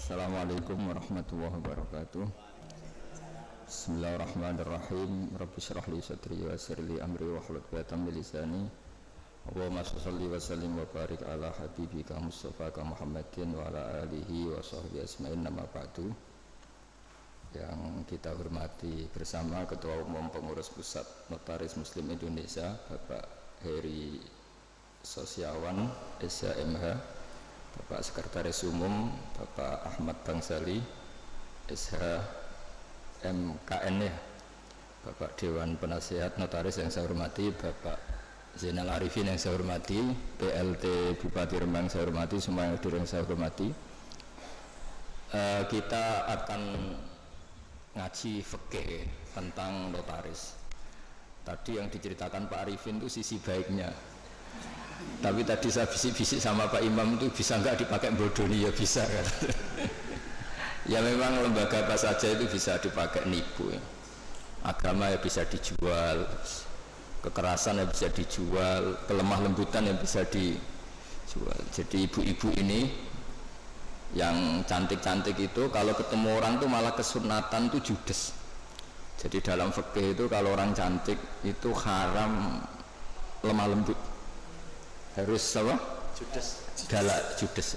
Assalamualaikum warahmatullahi wabarakatuh. Bismillahirrahmanirrahim. Rabbi shrah li sadri wa yassir li amri wahlul 'uqdatam min lisani. Allahumma shalli wa sallim wa barik ala habibika Mustafa Muhammadin wa ala alihi wa sahbihi asma'in, nama ba'du. Yang kita hormati bersama Ketua Umum Pengurus Pusat Notaris Muslim Indonesia Bapak Heri Sosiawan SHMH, Bapak Sekretaris Umum Bapak Ahmad Bangsali SHMKN, ya, Bapak Dewan Penasihat Notaris yang saya hormati, Bapak Zainal Arifin yang saya hormati, PLT Bupati Rembang saya hormati, semua yang hadir yang saya hormati. Kita akan ngaji fikih tentang notaris. Tadi yang diceritakan Pak Arifin itu sisi baiknya, tapi tadi saya bisik-bisik sama Pak Imam itu bisa nggak dipakai bodoni, ya bisa kan. Ya memang lembaga apa saja itu bisa dipakai nipu, ya. Agama ya bisa dijual, kekerasan yang bisa dijual, kelemah lembutan yang bisa dijual. Jadi ibu-ibu ini yang cantik-cantik itu kalau ketemu orang tuh malah kesunatan tuh judes. Jadi dalam fikih itu kalau orang cantik itu haram lemah lembut, harus apa? Judes. Judes.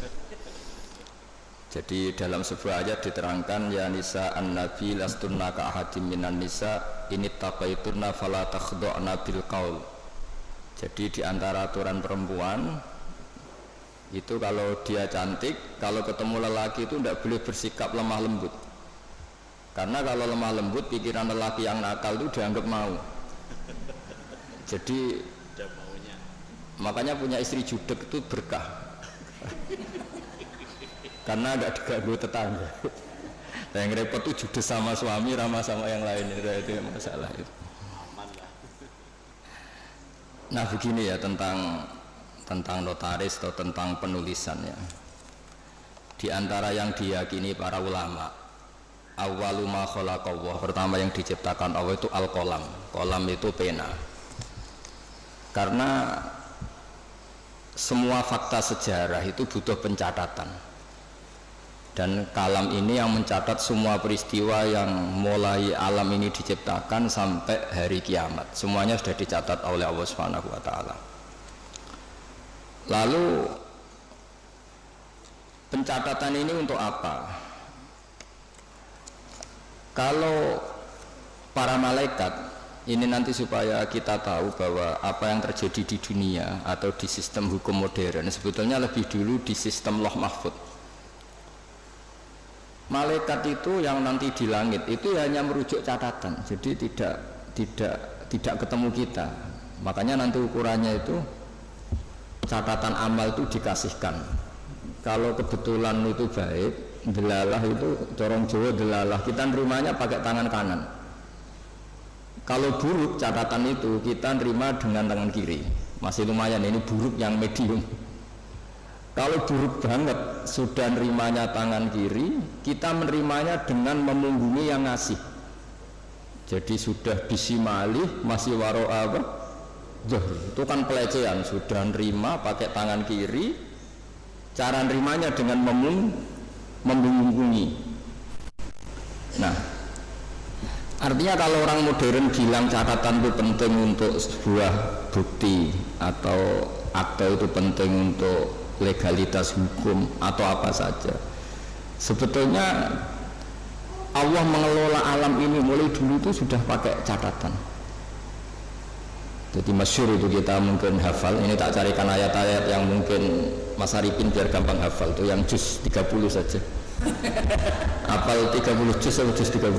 Jadi dalam sebuah ayat diterangkan, ya nisa an-nabi lastunna ka ahadim minan nisa ini taqaitunna fala takhdu'na bil qaul. Jadi di antara aturan perempuan itu kalau dia cantik, kalau ketemu lelaki itu tidak boleh bersikap lemah lembut. Karena kalau lemah lembut, pikiran lelaki yang nakal itu dianggap mau. Jadi makanya punya istri judek itu berkah. Karena agak diganggu tetangga. Yang repot tuh judes sama suami, ramah sama yang lain, itu masalah itu. Nah begini ya tentang notaris atau tentang penulisannya. Di antara yang diyakini para ulama, awwalu ma khalaqallah, pertama yang diciptakan Allah itu al-qalam. Qalam itu pena. Karena semua fakta sejarah itu butuh pencatatan. Dan kalam ini yang mencatat semua peristiwa yang mulai alam ini diciptakan sampai hari kiamat. Semuanya sudah dicatat oleh Allah Subhanahu wa taala. Lalu pencatatan ini untuk apa? Kalau para malaikat ini nanti supaya kita tahu bahwa apa yang terjadi di dunia atau di sistem hukum modern sebetulnya lebih dulu di sistem Lauh Mahfuz. Malaikat itu yang nanti di langit itu hanya merujuk catatan, jadi tidak ketemu kita. Makanya nanti ukurannya itu catatan amal itu dikasihkan. Kalau kebetulan itu baik, delalah itu corong Jawa delalah, kita nerimanya pakai tangan kanan. Kalau buruk catatan itu kita nerima dengan tangan kiri, masih lumayan, ini buruk yang medium. Kalau buruk banget sudah nerimanya tangan kiri, kita menerimanya dengan memunggungi yang ngasih. Jadi sudah bisimali masih waro apa? Itu kan pelecehan. Sudah nerima pakai tangan kiri, cara nerimanya dengan memunggungi. Nah, artinya kalau orang modern bilang catatan itu penting untuk sebuah bukti atau akte itu penting untuk legalitas hukum atau apa saja, sebetulnya Allah mengelola alam ini mulai dulu itu sudah pakai catatan. Jadi masyhur itu kita mungkin hafal, ini tak carikan ayat-ayat yang mungkin Mas Arifin biar gampang hafal, itu yang juz 30 saja. Hafal 30 juz atau juz 30?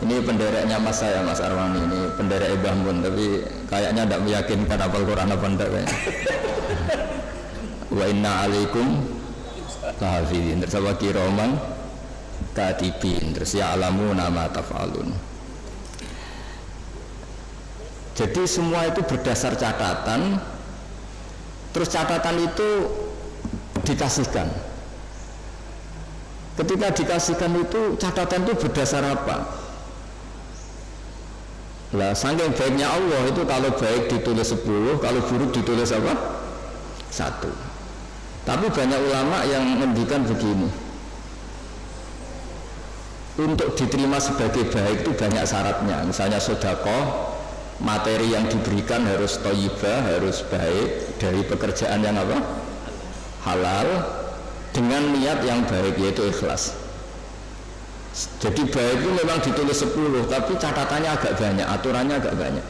Ini pendereknya Mas saya, Mas Arwani, ini penderek Ibah Mun, tapi kayaknya tidak meyakinkan hafal Quran apa enggak kayaknya. Wa inna alaikum lahafidhin, terus apa kiroman katibin, terus ya'lamuna ma taf'alun. Jadi semua itu berdasar catatan, terus catatan itu dikasihkan. Ketika dikasihkan itu catatan itu berdasar apa? Lah saking baiknya Allah itu kalau baik ditulis 10, kalau buruk ditulis apa? 1. Tapi banyak ulama yang menghentikan begini, untuk diterima sebagai baik itu banyak syaratnya. Misalnya sedekah, materi yang diberikan harus thayyibah, harus baik, dari pekerjaan yang apa? Halal, dengan niat yang baik, yaitu ikhlas. Jadi baik itu memang ditulis 10, tapi catatannya agak banyak, aturannya agak banyak.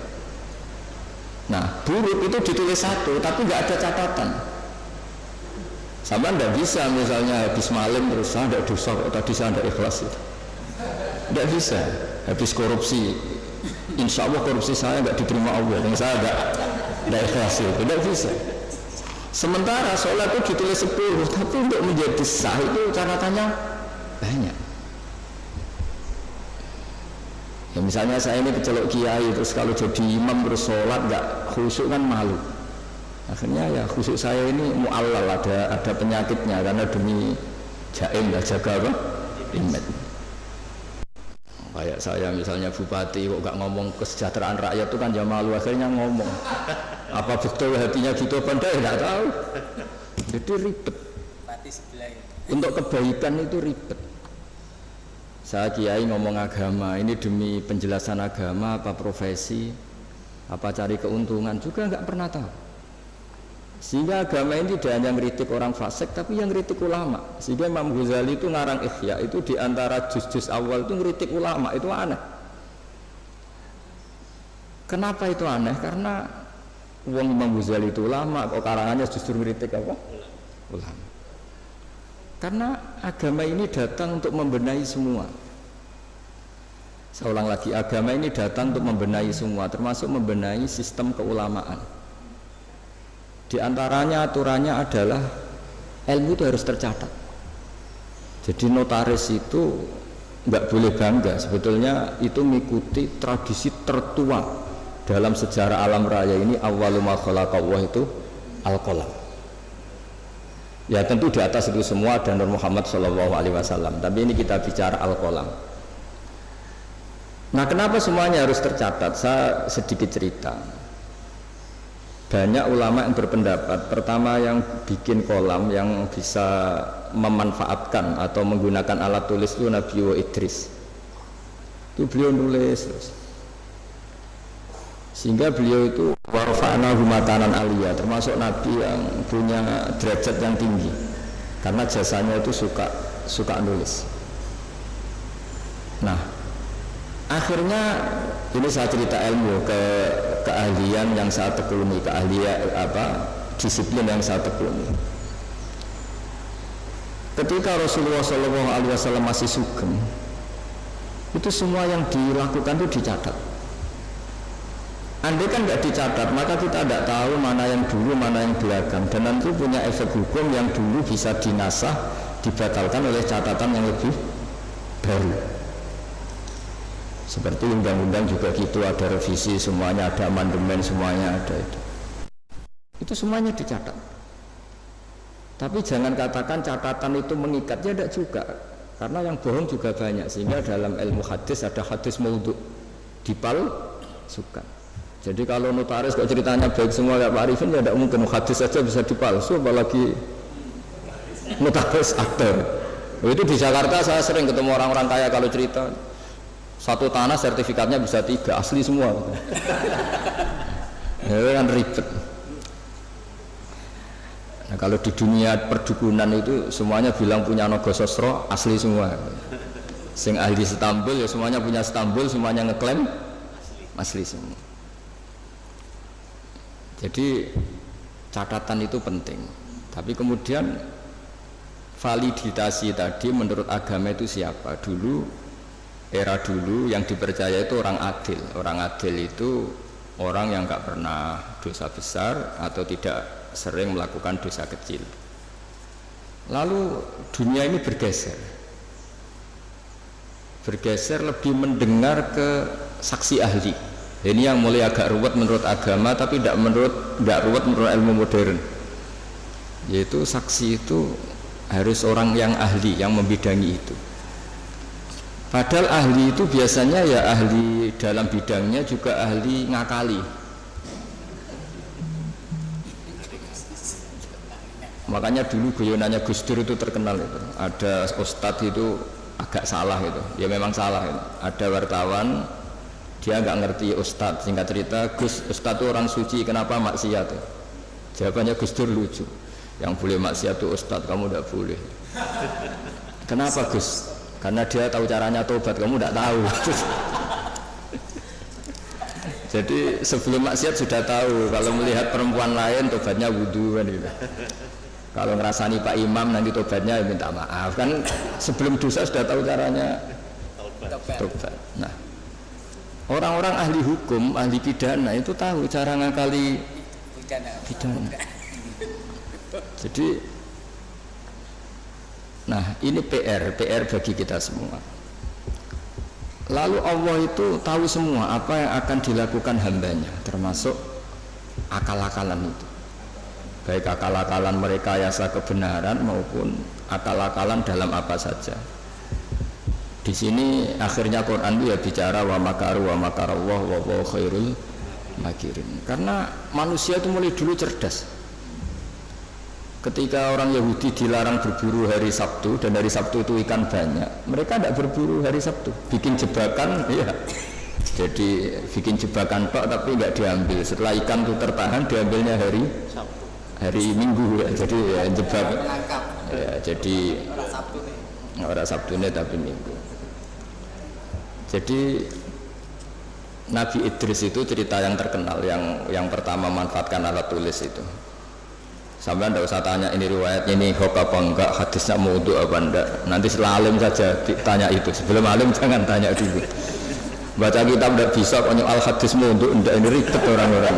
Nah, buruk itu ditulis 1, tapi nggak ada catatan. Sama nggak bisa misalnya habis malam terus saya tidak dosa, tadi saya tidak ikhlas itu. Tidak bisa. Habis korupsi, insya Allah korupsi saya nggak diterima Allah, dan saya nggak ikhlas itu. Tidak bisa. Sementara sholat itu ditulis 10, tapi untuk menjadi sah itu catatannya banyak. Ya misalnya saya ini kecelok kiai, terus kalau jadi imam terus sholat nggak khusyuk kan malu. Akhirnya ya khusyuk saya ini mu'allal, ada penyakitnya karena demi jaim lah, jaga apa? Imam. Kayak saya misalnya bupati kok gak ngomong kesejahteraan rakyat itu kan ya malu, akhirnya ngomong. Apa betul hatinya gitu apa enggak ya gak tahu. Jadi ribet. Untuk kebaikan itu ribet. Saya kiai ngomong agama, ini demi penjelasan agama apa profesi, apa cari keuntungan juga nggak pernah tahu. Sehingga agama ini tidak hanya ngeritik orang fasik, tapi yang ngeritik ulama. Sehingga Imam Ghazali itu ngarang Ihya, itu diantara juz-juz awal itu ngeritik ulama, itu aneh. Kenapa itu aneh? Karena wong Imam Ghazali itu ulama, kok karangannya justru ngeritik apa? Ulama. Karena agama ini datang untuk membenahi semua. Saya ulang lagi, agama ini datang untuk membenahi semua, termasuk membenahi sistem keulamaan. Di antaranya aturannya adalah ilmu itu harus tercatat. Jadi notaris itu nggak boleh bangga, sebetulnya itu mengikuti tradisi tertua dalam sejarah alam raya ini. Awwalu ma khalaqallah itu al-qalam. Ya tentu di atas itu semua dan Nur Muhammad SAW. Tapi ini kita bicara al-qalam. Nah, kenapa semuanya harus tercatat? Saya sedikit cerita. Banyak ulama yang berpendapat, pertama yang bikin kolam yang bisa memanfaatkan atau menggunakan alat tulis itu Nabi Idris. Itu beliau nulis terus. Sehingga beliau itu warfa'na humatanan aliyah, termasuk Nabi yang punya derajat yang tinggi. Karena jasanya itu suka nulis. Nah, akhirnya ini saya cerita ilmu keahlian yang saya tekuni, keahlian disiplin yang saya tekuni. Ketika Rasulullah SAW masih sugeng, itu semua yang dilakukan itu dicatat. Andai kan nggak dicatat, maka kita tidak tahu mana yang dulu, mana yang belakang, dan nanti punya efek hukum yang dulu bisa dinasah, dibatalkan oleh catatan yang lebih baru. Seperti undang-undang juga gitu, ada revisi semuanya, ada amandemen semuanya ada itu. Itu semuanya dicatat. Tapi jangan katakan catatan itu mengikat, ya tidak juga. Karena yang bohong juga banyak, sehingga dalam ilmu hadis ada hadis maudhu, dipalsukan. Jadi kalau notaris kok ceritanya baik semua kayak Pak Arifin, ya tidak mungkin hadis saja bisa dipalsu, apalagi notaris aktor. Itu di Jakarta saya sering ketemu orang-orang kaya kalau cerita. Satu tanah sertifikatnya bisa 3, asli semua. Ya kan ribet. Nah, kalau di dunia perdukunan itu semuanya bilang punya Nogososro, asli semua. Sing ahli Istanbul ya semuanya punya Istanbul, semuanya ngeklaim asli semua. Jadi catatan itu penting. Tapi kemudian validasi tadi menurut agama itu siapa? Era dulu yang dipercaya itu orang adil. Orang adil itu orang yang nggak pernah dosa besar atau tidak sering melakukan dosa kecil. Lalu dunia ini bergeser lebih mendengar ke saksi ahli. Ini yang mulai agak ruwet menurut agama, tapi nggak ruwet menurut ilmu modern. Yaitu saksi itu harus orang yang ahli, yang membidangi itu. Padahal ahli itu biasanya ya ahli dalam bidangnya, juga ahli ngakali. Makanya dulu guyonannya Gus Dur itu terkenal itu. Ada ustadz itu agak salah gitu. Ya memang salah gitu. Ada wartawan dia nggak ngerti ustadz, singkat cerita Gus, ustadz itu orang suci, kenapa maksiat? Jawabannya Gus Dur lucu. Yang boleh maksiat itu ustadz, kamu tidak boleh. Kenapa Gus? Karena dia tahu caranya tobat, kamu tidak tahu. Jadi sebelum maksiat sudah tahu, kalau melihat perempuan lain tobatnya wudhu kan gitu. Kalau ngerasani Pak Imam nanti tobatnya minta maaf kan, sebelum dosa sudah tahu caranya tobat. Nah, orang-orang ahli hukum, ahli pidana itu tahu cara ngakali pidana. Jadi, nah ini PR bagi kita semua. Lalu Allah itu tahu semua apa yang akan dilakukan hambanya, termasuk akal-akalan itu. Baik akal-akalan merekayasa kebenaran maupun akal-akalan dalam apa saja. Di sini akhirnya Quran itu ya bicara wa makaru wa makarallah wa huwa khairul makirin. Karena manusia itu mulai dulu cerdas. Ketika orang Yahudi dilarang berburu hari Sabtu dan hari Sabtu itu ikan banyak, mereka tidak berburu hari Sabtu, bikin jebakan, ya. Jadi bikin jebakan pak tapi nggak diambil. Setelah ikan itu tertahan, diambilnya hari Minggu, ya. Jadi ya jebak, ya, jadi orang Sabtu ini tapi Minggu. Jadi Nabi Idris itu cerita yang terkenal, yang pertama manfaatkan alat tulis itu. Sampai anda usah tanya ini riwayat ini hoax apa enggak, hadisnya maudhu apa enggak. Nanti setelah alim saja ditanya itu. Sebelum alim jangan tanya dulu. Baca kitab tidak bisa konyol al hadis maudhu enggak, ini ribet orang-orang.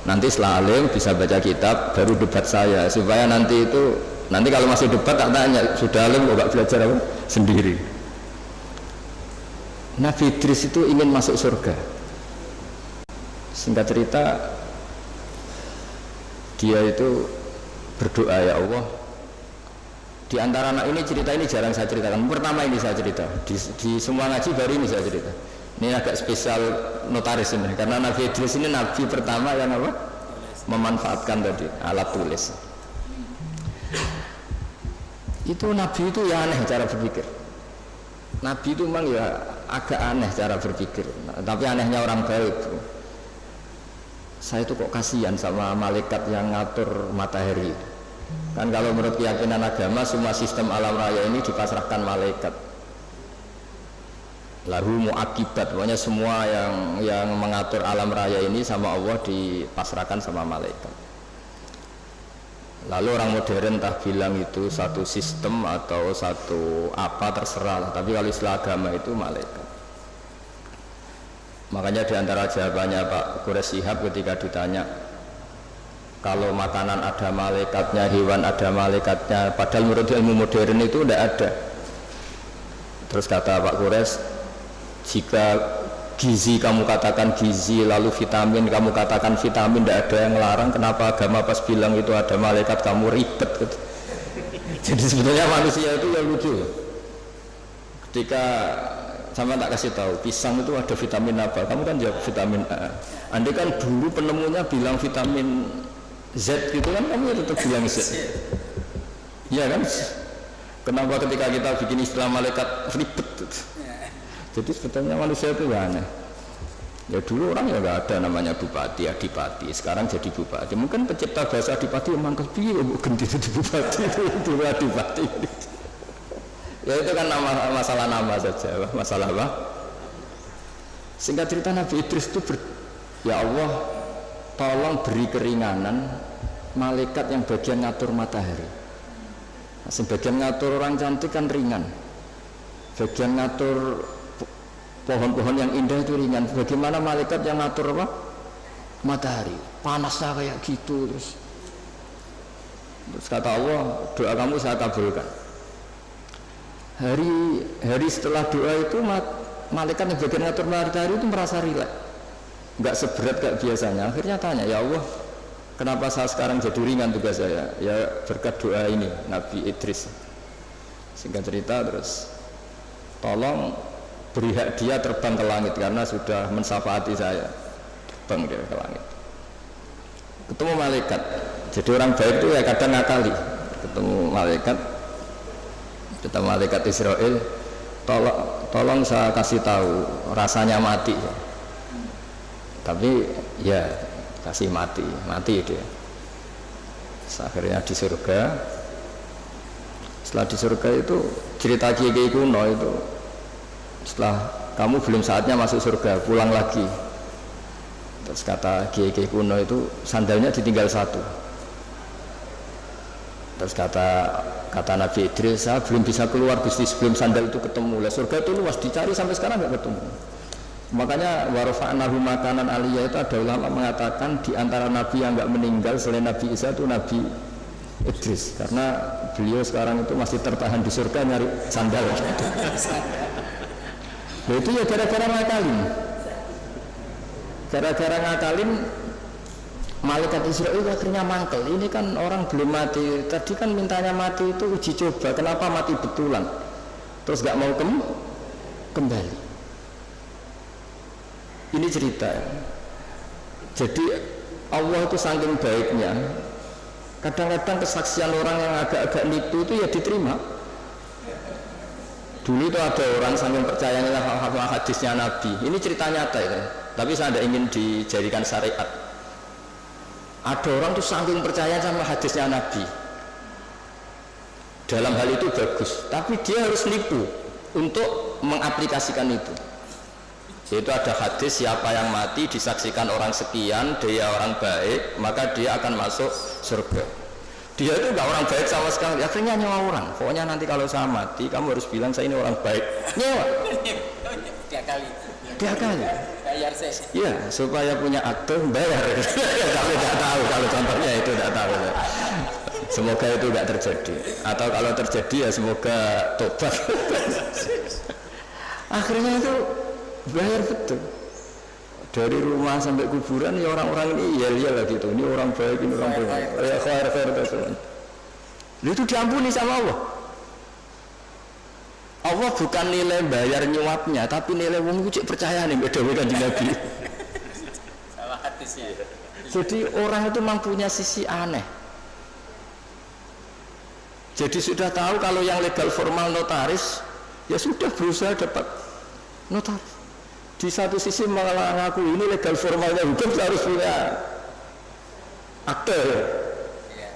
Nanti setelah alim bisa baca kitab baru debat saya supaya nanti kalau masih debat tak tanya sudah alim kok belajar apa sendiri. Nabi Idris itu ingin masuk surga. Singkat cerita dia itu berdoa, ya Allah, di antara anak ini cerita ini jarang saya ceritakan. Pertama ini saya cerita di semua ngaji baru ini saya cerita. Ini agak spesial notaris ini karena Nabi Idris ini nabi pertama yang apa? Memanfaatkan tadi alat tulis. Itu nabi itu ya aneh cara berpikir. Nabi itu memang ya agak aneh cara berpikir. Nah, tapi anehnya orang baik. Saya itu kok kasihan sama malaikat yang ngatur matahari. Kan kalau menurut keyakinan agama semua sistem alam raya ini dipasrahkan malaikat. Lahu muakibat, pokoknya semua yang mengatur alam raya ini sama Allah dipasrahkan sama malaikat. Lalu orang modern entah bilang itu satu sistem atau satu apa terserah lah. Tapi kalau istilah agama itu malaikat. Makanya diantara jawabannya Pak Quraisy Shihab ketika ditanya kalau makanan ada malaikatnya, hewan ada malaikatnya, padahal menurut ilmu modern itu tidak ada. Terus kata Pak Quraisy, jika gizi kamu katakan gizi, lalu vitamin kamu katakan vitamin, tidak ada yang larang, kenapa agama pas bilang itu ada malaikat kamu ribet gitu. Jadi sebetulnya manusia itu ya lucu. Ketika sama tak kasih tahu, pisang itu ada vitamin apa? Kamu kan jawab vitamin A. Andai kan dulu penemunya bilang vitamin Z gitu kan, kamu tetap bilang Z. Iya kan? Kenapa ketika kita bikin istilah malaikat ribet? Jadi sebetulnya manusia itu ya aneh. Ya dulu orang ya nggak ada namanya bupati, adipati. Sekarang jadi bupati. Mungkin pencipta bahasa adipati memang kepiye ganti jadi bupati itu adipati. Ya itu kan masalah nama saja, masalah apa? Singkat cerita Nabi Idris itu ya Allah, tolong beri keringanan malaikat yang bagian ngatur matahari. Nah, sebagian ngatur orang cantik kan ringan, bagian ngatur pohon-pohon yang indah itu ringan. Bagaimana malaikat yang ngatur apa? Matahari, panasnya kayak gitu terus kata Allah, doa kamu saya kabulkan. Hari setelah doa itu malaikat yang bagian ngatur matahari itu merasa rileks, nggak seberat kayak biasanya. Akhirnya tanya, ya Allah, kenapa saya sekarang jadi ringan tugas saya? Ya berkat doa ini Nabi Idris. Singkat cerita terus, tolong beri hak dia terbang ke langit karena sudah mensyafaati saya. Terbang dia ke langit. Ketemu malaikat. Jadi orang baik itu ya kadang ngakali, ketemu malaikat Israel, tolong saya kasih tahu rasanya mati, tapi ya kasih mati dia. Akhirnya di surga. Setelah di surga itu cerita kiai kuno itu, setelah kamu belum saatnya masuk surga, pulang lagi. Terus kata kiai kuno itu, sandalnya ditinggal satu. Terus kata Nabi Idris, saya belum bisa keluar Gusti sebelum sandal itu ketemu. Lah surga itu luas, dicari sampai sekarang nggak ketemu. Makanya warfa'nahu makanan aliyah itu ada ulama mengatakan di antara nabi yang nggak meninggal selain Nabi Isa itu Nabi Idris, karena beliau sekarang itu masih tertahan di surga nyari sandal. Nah, itu ya gara-gara ngakalin malaikat Israel akhirnya mangkel. Ini kan orang belum mati, tadi kan mintanya mati itu uji coba, kenapa mati betulan terus gak mau kembali. Ini cerita. Jadi Allah itu saking baiknya, kadang-kadang kesaksian orang yang agak-agak nipu itu ya diterima. Dulu itu ada orang saking percayanya hadisnya Nabi, ini cerita nyata itu, tapi saya tidak ingin dijadikan syariat. Ada orang tuh saking percaya sama hadisnya Nabi, dalam hal itu bagus, tapi dia harus nipu untuk mengaplikasikan itu. Yaitu ada hadis, siapa yang mati disaksikan orang sekian, dia orang baik, maka dia akan masuk surga. Dia itu enggak orang baik sama sekali, akhirnya nyewa orang. Pokoknya nanti kalau saya mati, kamu harus bilang saya ini orang baik. Nyewa. Dia kali. Bayar saya. Iya, supaya punya akte bayar. Tapi tidak tahu kalau contohnya itu tidak tahu. Semoga itu tidak terjadi. Atau kalau terjadi ya semoga tobat. Akhirnya itu bayar betul. Dari rumah sampai kuburan ya orang-orang ini iya lah gitu. Ini orang baik, ini orang baik. Ya khair tersebut. Itu diampuni sama Allah. Allah bukan nilai bayar nyuapnya, tapi nilai wong itu cek percaya nih beda-beda di Nabi. Salah hadisnya. Jadi orang itu mempunyai sisi aneh. Jadi sudah tahu kalau yang legal formal notaris, ya sudah berusaha dapat notaris. Di satu sisi mengaku ini legal formalnya hukum harus punya akte ya.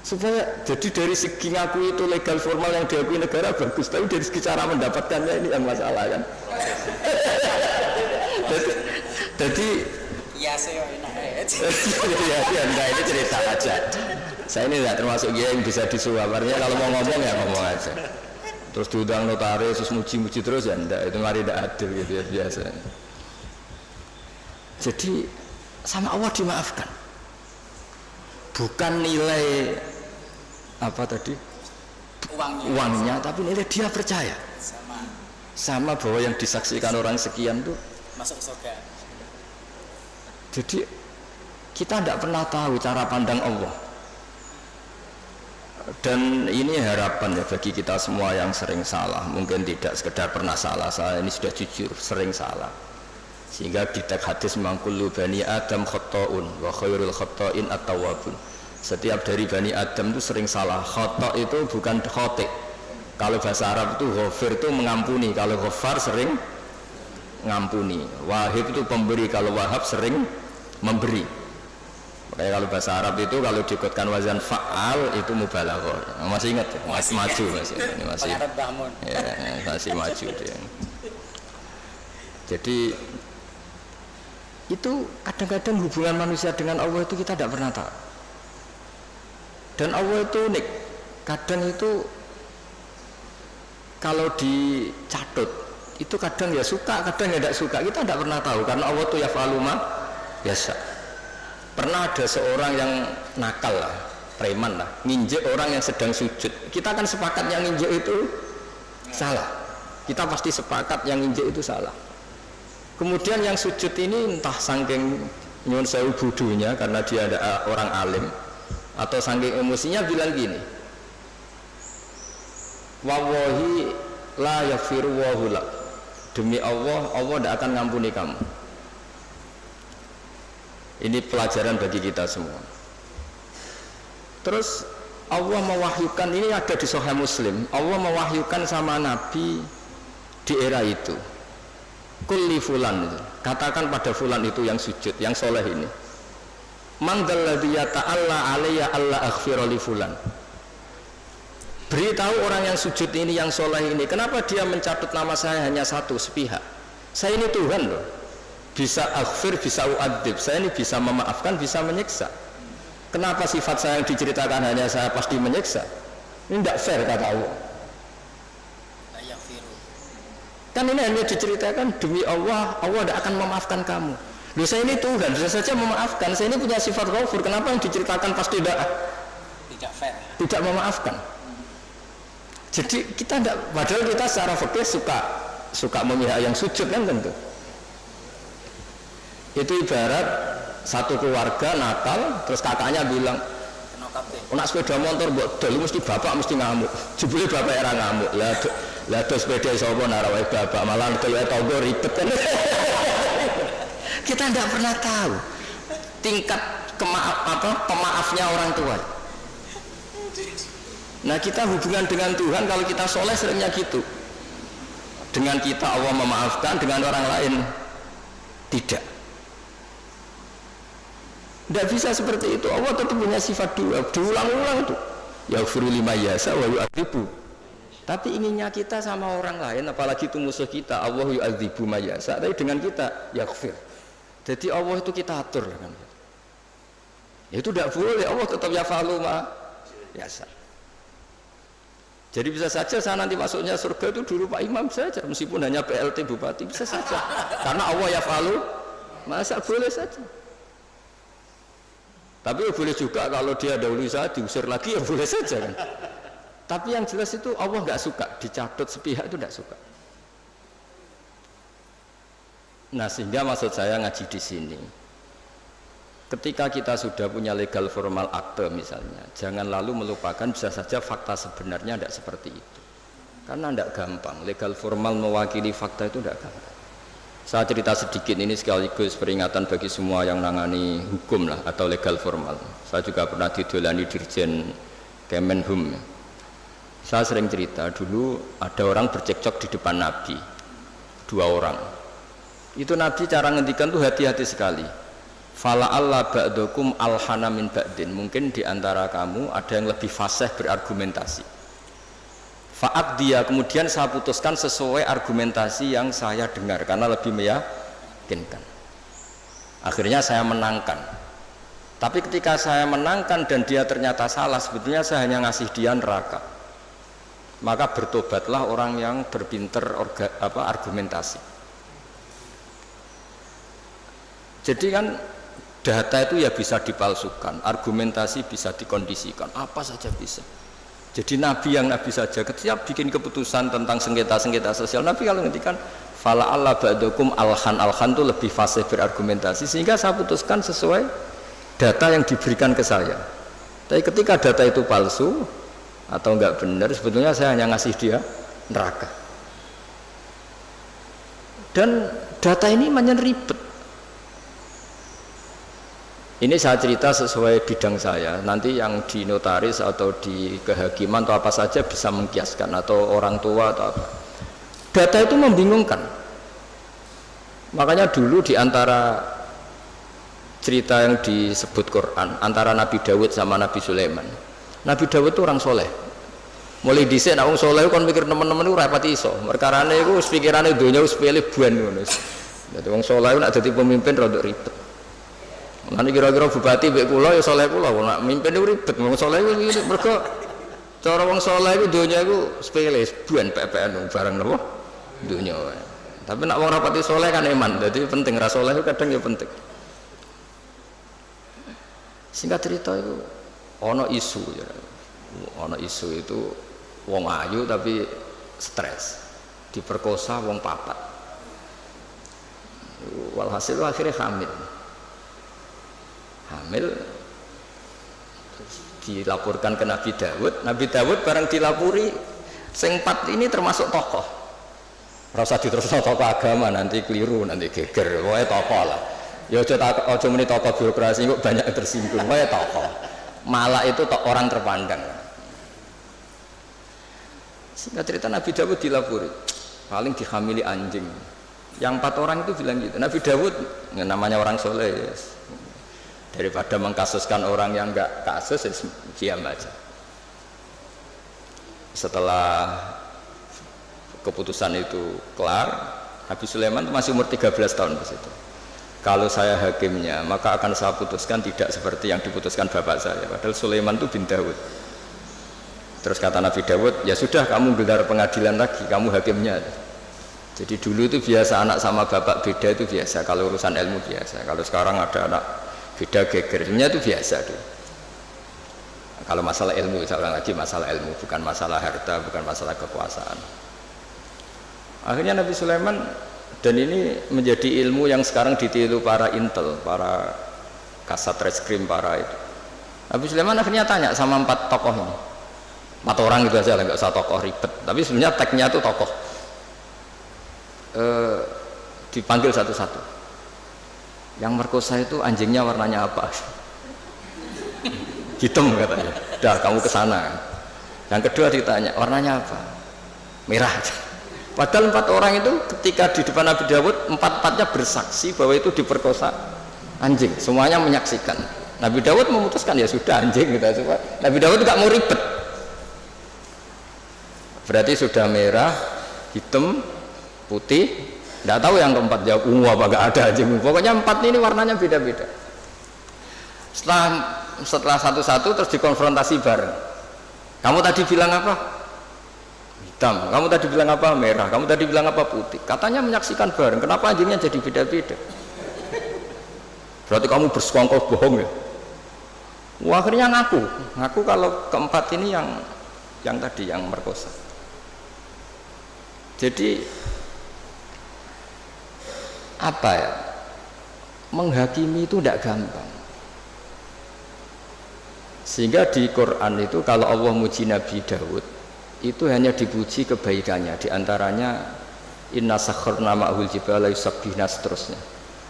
Supaya jadi dari segi ngaku itu legal formal yang diakui negara bagus, tapi dari segi cara mendapatkannya ini yang masalah kan. Jadi ya saya enak ya enggak, ini cerita aja. Saya ini tidak termasuk dia yang bisa disuaparnya, kalau mau ngomong ya ngomong aja. Terus diundang notaris, terus muji-muji terus ya enggak, itu mari tidak adil gitu ya biasa. Jadi sama Allah dimaafkan. Bukan nilai apa tadi? Uangnya, tapi nilai dia percaya. Sama bahwa yang disaksikan orang sekian tuh masuk surga. Jadi kita tidak pernah tahu cara pandang Allah. Dan ini harapan ya bagi kita semua yang sering salah, mungkin tidak sekedar pernah salah, saya ini sudah jujur sering salah, sehingga di teks hadis mangkulu bani Adam khotoun wa khairul khotoin at-tawwabun. Setiap dari bani Adam itu sering salah. Khoto itu bukan khotik, kalau bahasa Arab itu ghafir itu mengampuni, kalau ghafar sering ngampuni, wahib itu pemberi, kalau wahab sering memberi. Kayak kalau bahasa Arab itu kalau diikutkan wazan fa'al itu mubalaghah. Masih ingat ya? Masih maju ini masih. Ya, masih maju dia. Jadi itu kadang-kadang hubungan manusia dengan Allah itu kita tidak pernah tahu. Dan Allah itu unik. Kadang itu kalau dicatut itu kadang ya suka, kadang ya tidak suka. Kita tidak pernah tahu karena Allah itu yaf'alu ma yasha. Pernah ada seorang yang nakal lah, preman lah, nginjek orang yang sedang sujud. Kita kan sepakat yang nginjek itu salah. Kita pasti sepakat yang nginjek itu salah. Kemudian yang sujud ini entah saking nyuwun sewu budunya karena dia ada orang alim, atau saking emosinya bilang gini, wallahi la yaghfiru wallahu lak. Demi Allah, Allah tidak akan ngampuni kamu. Ini pelajaran bagi kita semua. Terus Allah mewahyukan, ini ada di Sahih Muslim, Allah mewahyukan sama Nabi di era itu, kulli fulan, katakan pada fulan itu yang sujud, yang soleh ini, man dzalladzi yata'alla alayya alla aghfira li fulan. Beritahu orang yang sujud ini, yang soleh ini, kenapa dia mencatut nama saya hanya satu, sepihak. Saya ini Tuhan loh, bisa aghfir, bisa u'adzib, saya ini bisa memaafkan, bisa menyiksa. Kenapa sifat saya yang diceritakan hanya saya pasti menyiksa? Ini tidak fair kata Allah. Kan ini hanya diceritakan demi Allah, Allah tidak akan memaafkan kamu. Loh, saya ini Tuhan, bisa saja memaafkan, saya ini punya sifat ghafur, kenapa yang diceritakan pasti tidak fair, tidak memaafkan? Jadi kita tidak, padahal kita secara fikih suka memihak yang sujud kan tentu. Itu ibarat satu keluarga nakal, terus kakaknya bilang, nak sepeda motor buat dulu mesti bapak mesti ngamuk. Jebule bapak era ngamuk. Lah do sepeda sapa narawai bapak malah kayak tonggo ribet kan. Kita tidak pernah tahu tingkat pemaafnya orang tua. Nah, kita hubungan dengan Tuhan kalau kita soleh seringnya gitu. Dengan kita Allah memaafkan, dengan orang lain tidak. Tidak bisa seperti itu. Allah tetap punya sifat dua, diulang-ulang tuh. Yaghfiru liman yasha wa yu'adzibu. Tapi inginnya kita sama orang lain, apalagi itu musuh kita, Allah yu'adzibu ma yasha. Tapi dengan kita yaghfir. Jadi Allah itu kita atur kan. Itu tidak boleh. Allah tetap yaf'alu ma yasha. Jadi bisa saja saya nanti masuknya surga itu dulu Pak Imam saja, meskipun hanya PLT Bupati, bisa saja. Karena Allah yaf'alu ma yasha, boleh saja. Tapi boleh juga kalau dia dahulu saya diusir lagi ya boleh saja kan. Tapi yang jelas itu Allah nggak suka dicatut sepihak, itu nggak suka. Nah, sehingga maksud saya ngaji di sini, ketika kita sudah punya legal formal akte misalnya, jangan lalu melupakan bisa saja fakta sebenarnya tidak seperti itu. Karena tidak gampang, legal formal mewakili fakta itu tidak gampang. Saya cerita sedikit ini sekaligus peringatan bagi semua yang nangani hukum lah atau legal formal. Saya juga pernah didolani Dirjen Kemenhum. Saya sering cerita dulu ada orang bercekcok di depan Nabi, 2 orang. Itu Nabi cara ngendikan tuh hati-hati sekali. Fala alla ba'dukum alhana min ba'din. Mungkin di antara kamu ada yang lebih fasih berargumentasi. Fa'ad dia, kemudian saya putuskan sesuai argumentasi yang saya dengar karena lebih meyakinkan. Akhirnya saya menangkan. Tapi ketika saya menangkan dan dia ternyata salah, sebetulnya saya hanya ngasih dia neraka. Maka bertobatlah orang yang berpinter argumentasi. Jadi kan data itu ya bisa dipalsukan, argumentasi bisa dikondisikan, apa saja bisa. Jadi Nabi yang Nabi saja ketika bikin keputusan tentang sengketa-sengketa sosial, Nabi kalau ngendikan fala alla ba'dukum alhan itu lebih fasih berargumentasi, sehingga saya putuskan sesuai data yang diberikan ke saya. Tapi ketika data itu palsu atau enggak benar, sebetulnya saya hanya ngasih dia neraka. Dan data ini banyak ribet. Ini saya cerita sesuai bidang saya. Nanti yang di notaris atau di kehakiman atau apa saja bisa mengkiaskan, atau orang tua atau apa. Data itu membingungkan. Makanya dulu di antara cerita yang disebut Quran antara Nabi Dawud sama Nabi Sulaiman. Nabi Dawud itu orang soleh. Mulai dhisik nek wong soleh kon mikir teman-teman iku ora pati iso. Perkarane iku wis pikirane donya wis pilih buan ngono. Dadi wong soleh nek dadi pemimpin rada ribet. Nanti kira-kira bupati mbek kula ya saleh kula, nak mimpin itu ribet. Wong saleh iku mergo cara wong saleh iku donya iku sepele, buan pepean barang napa? Donya wae. Tapi nak wong rapati saleh kan iman. Jadi penting ra saleh itu kadang ya penting. Singkat cerita itu ana isu ya. Ana isu itu wong ayu tapi stres. Diperkosa wong papat. Walhasil akhirnya hamil dilaporkan ke Nabi Dawud. Nabi Dawud bareng dilapuri sing 4 ini termasuk tokoh. Rasa diterusno tokoh agama nanti keliru, nanti geger. Wae tokoh lah. Ya aja muni tokoh birokrasi kok banyak tersinggung. Wae tokoh. malak itu orang terpandang. Singkat cerita Nabi Dawud dilapuri, paling dihamili anjing. Yang 4 orang itu bilang gitu. Nabi Dawud namanya orang soleh, daripada mengkasuskan orang yang enggak kasus, diam aja. Setelah keputusan itu kelar, Nabi Sulaiman masih umur 13 tahun di situ. Kalau saya hakimnya, maka akan saya putuskan tidak seperti yang diputuskan bapak saya. Padahal Sulaiman itu bin Dawud. Terus kata Nabi Dawud, ya sudah kamu gelar pengadilan lagi, kamu hakimnya. Jadi dulu itu biasa anak sama bapak beda itu biasa, kalau urusan ilmu biasa. Kalau sekarang ada anak beda gegernya itu biasa tuh. Kalau masalah ilmu, saya ulang lagi masalah ilmu, bukan masalah harta, bukan masalah kekuasaan. Akhirnya Nabi Sulaiman, dan ini menjadi ilmu yang sekarang ditiru para intel, para kasat reskrim, para itu. Nabi Sulaiman akhirnya tanya sama 4 tokoh ini. 4 orang itu aja lah, nggak usah tokoh ribet. Tapi sebenarnya tagnya itu tokoh. Dipanggil satu-satu. Yang merkosa itu anjingnya warnanya apa? Hitam katanya. Dah kamu ke sana. Yang kedua ditanya, warnanya apa? Merah. Padahal 4 orang itu ketika di depan Nabi Dawud, 4-4-nya bersaksi bahwa itu diperkosa anjing. Semuanya menyaksikan. Nabi Dawud memutuskan ya sudah anjing gitu. Nabi Dawud nggak mau ribet. Berarti sudah merah, hitam, putih. Nggak tahu yang keempat jawab apa nggak ada anjing. Pokoknya 4 ini warnanya beda-beda. Setelah satu-satu terus dikonfrontasi bareng. Kamu tadi bilang apa? Hitam. Kamu tadi bilang apa? Merah. Kamu tadi bilang apa? Putih. Katanya menyaksikan bareng. Kenapa anjingnya jadi beda-beda? Berarti kamu bersekongkol bohong ya? Wah, akhirnya ngaku kalau keempat ini yang tadi yang merkosa. Jadi apa ya? Menghakimi itu tidak gampang. Sehingga di Quran itu kalau Allah muji Nabi Dawud itu hanya dipuji kebaikannya, diantaranya inna sakharna ma'hul jibala yusabbihna seterusnya.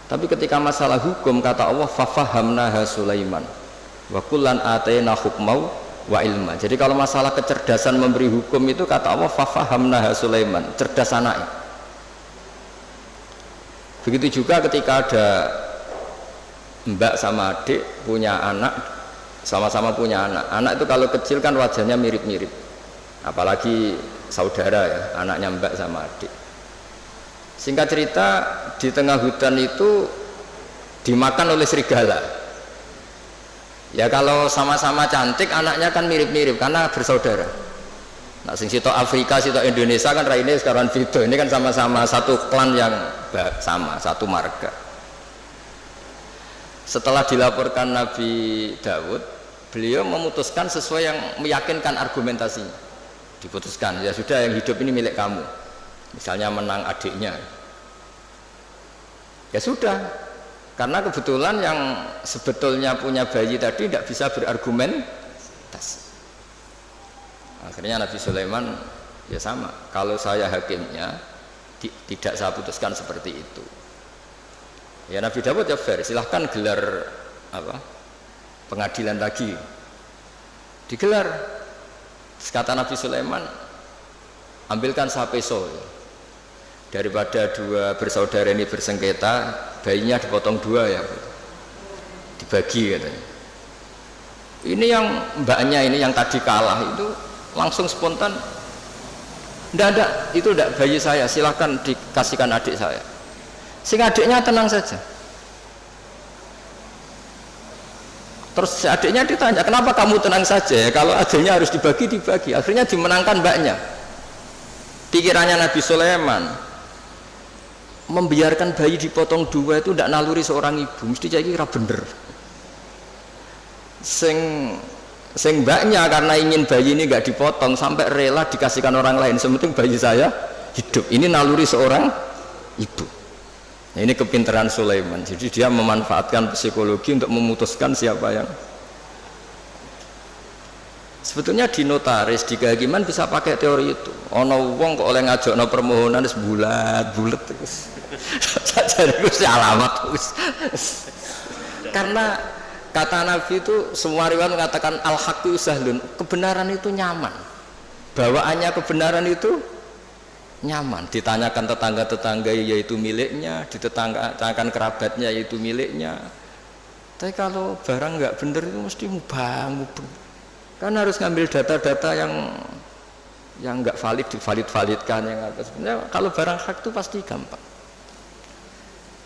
Tapi ketika masalah hukum kata Allah fafahamnaha Sulaiman wa kullan atayna hukmau wa ilma. Jadi kalau masalah kecerdasan memberi hukum itu kata Allah fafahamnaha Sulaiman, cerdas anaknya. Begitu juga ketika ada mbak sama adik punya anak, sama-sama punya anak. Anak itu kalau kecil kan wajahnya mirip-mirip. Apalagi saudara ya, anaknya mbak sama adik. Singkat cerita di tengah hutan itu dimakan oleh serigala. Ya kalau sama-sama cantik anaknya kan mirip-mirip karena bersaudara. Nah sing sitok Afrika, sitok Indonesia kan raine sekarang video. Ini kan sama-sama satu klan yang sama, satu marga. Setelah dilaporkan Nabi Dawud, beliau memutuskan sesuai yang meyakinkan argumentasinya. Diputuskan, ya sudah yang hidup ini milik kamu. Misalnya menang adiknya. Ya sudah, karena kebetulan yang sebetulnya punya bayi tadi tidak bisa berargumentasi. Akhirnya Nabi Sulaiman ya sama, kalau saya hakimnya tidak saya putuskan seperti itu. Ya Nabi Dawud ya fair, silahkan gelar pengadilan lagi, digelar. Kata Nabi Sulaiman, ambilkan sapeso ya. Daripada 2 bersaudara ini bersengketa, bayinya dipotong 2 ya, dibagi katanya. Ini yang mbaknya ini yang tadi kalah itu langsung spontan, itu tidak bayi saya, silahkan dikasihkan adik saya. Sing adiknya tenang saja. Terus adiknya ditanya, kenapa kamu tenang saja? Kalau adiknya harus dibagi. Akhirnya dimenangkan mbaknya. Pikirannya Nabi Sulaiman, membiarkan bayi dipotong 2 itu tidak naluri seorang ibu, mesti jadi kira bener. Sing mbaknya karena ingin bayi ini nggak dipotong sampai rela dikasihkan orang lain, sementing bayi saya hidup. Ini naluri seorang ibu. Nah, ini kepintaran Sulaiman. Jadi dia memanfaatkan psikologi untuk memutuskan siapa yang. Sebetulnya di notaris, di kehakiman bisa pakai teori itu. Ono wong kok oleh ngajokno permohonan wis bulat terus. Saja itu alamat terus. Karena Kata Nabi itu semua riwayat mengatakan al-haqqu sahlun, kebenaran itu nyaman. Bawaannya kebenaran itu nyaman. Ditanyakan tetangga-tetangga yaitu miliknya, ditanyakan kerabatnya yaitu miliknya. Tapi kalau barang nggak benar itu mesti mubah. Kan harus ngambil data-data yang nggak valid divalid-validkan yang apa. Sebenarnya kalau barang hak itu pasti gampang.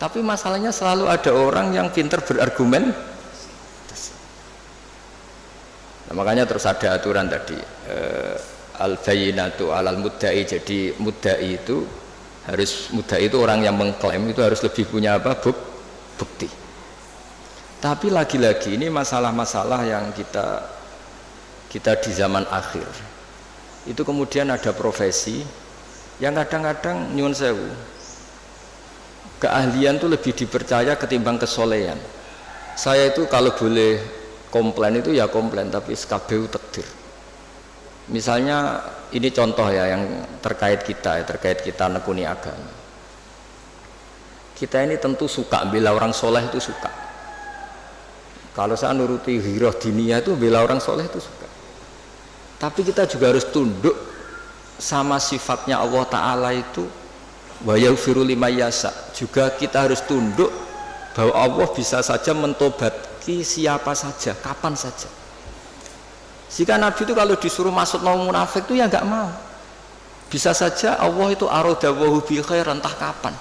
Tapi masalahnya selalu ada orang yang pintar berargumen. Nah, makanya terus ada aturan tadi al-bayyinatu alal mudda'i. Jadi mudda'i itu orang yang mengklaim itu harus lebih punya apa? Bukti. Tapi lagi-lagi ini masalah-masalah yang kita di zaman akhir itu kemudian ada profesi yang kadang-kadang nyuwun sewu keahlian itu lebih dipercaya ketimbang kesolehan. Saya itu kalau boleh komplain itu ya komplain, tapi SKBU takdir. Misalnya ini contoh ya yang terkait kita nekuni agama. Kita ini tentu suka bela orang soleh itu suka. Kalau saya nuruti hirah diniyah itu bela orang soleh itu suka. Tapi kita juga harus tunduk sama sifatnya Allah Ta'ala itu wa yaghfiru liman yasha. Juga kita harus tunduk bahwa Allah bisa saja mentobati siapa saja, kapan saja. Jika Nabi itu kalau disuruh masuk mau munafik itu ya nggak mau. Bisa saja Allah itu aradawahu bi khair entah kapan.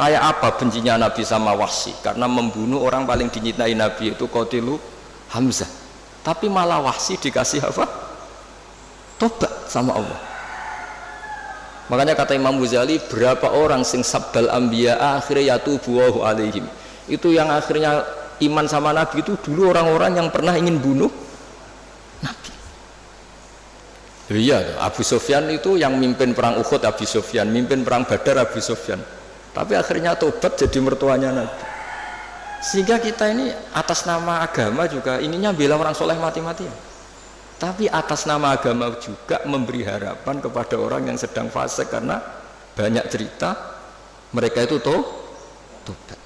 Kayak apa bencinya Nabi sama Wahsy karena membunuh orang paling dicintai Nabi itu Qatilu Hamzah. Tapi malah Wahsy dikasih apa? Tobat sama Allah. Makanya kata Imam Ghazali, berapa orang sing sabbal anbiya akhirnya yatubu alaihim. Itu yang akhirnya iman sama Nabi itu dulu orang-orang yang pernah ingin bunuh Nabi. Iya, Abu Sufyan itu yang mimpin perang Uhud Abu Sufyan, mimpin perang Badar Abu Sufyan. Tapi akhirnya tobat jadi mertuanya Nabi. Sehingga kita ini atas nama agama juga ininya bela orang soleh mati-matian. Tapi atas nama agama juga memberi harapan kepada orang yang sedang fasik karena banyak cerita mereka itu tobat.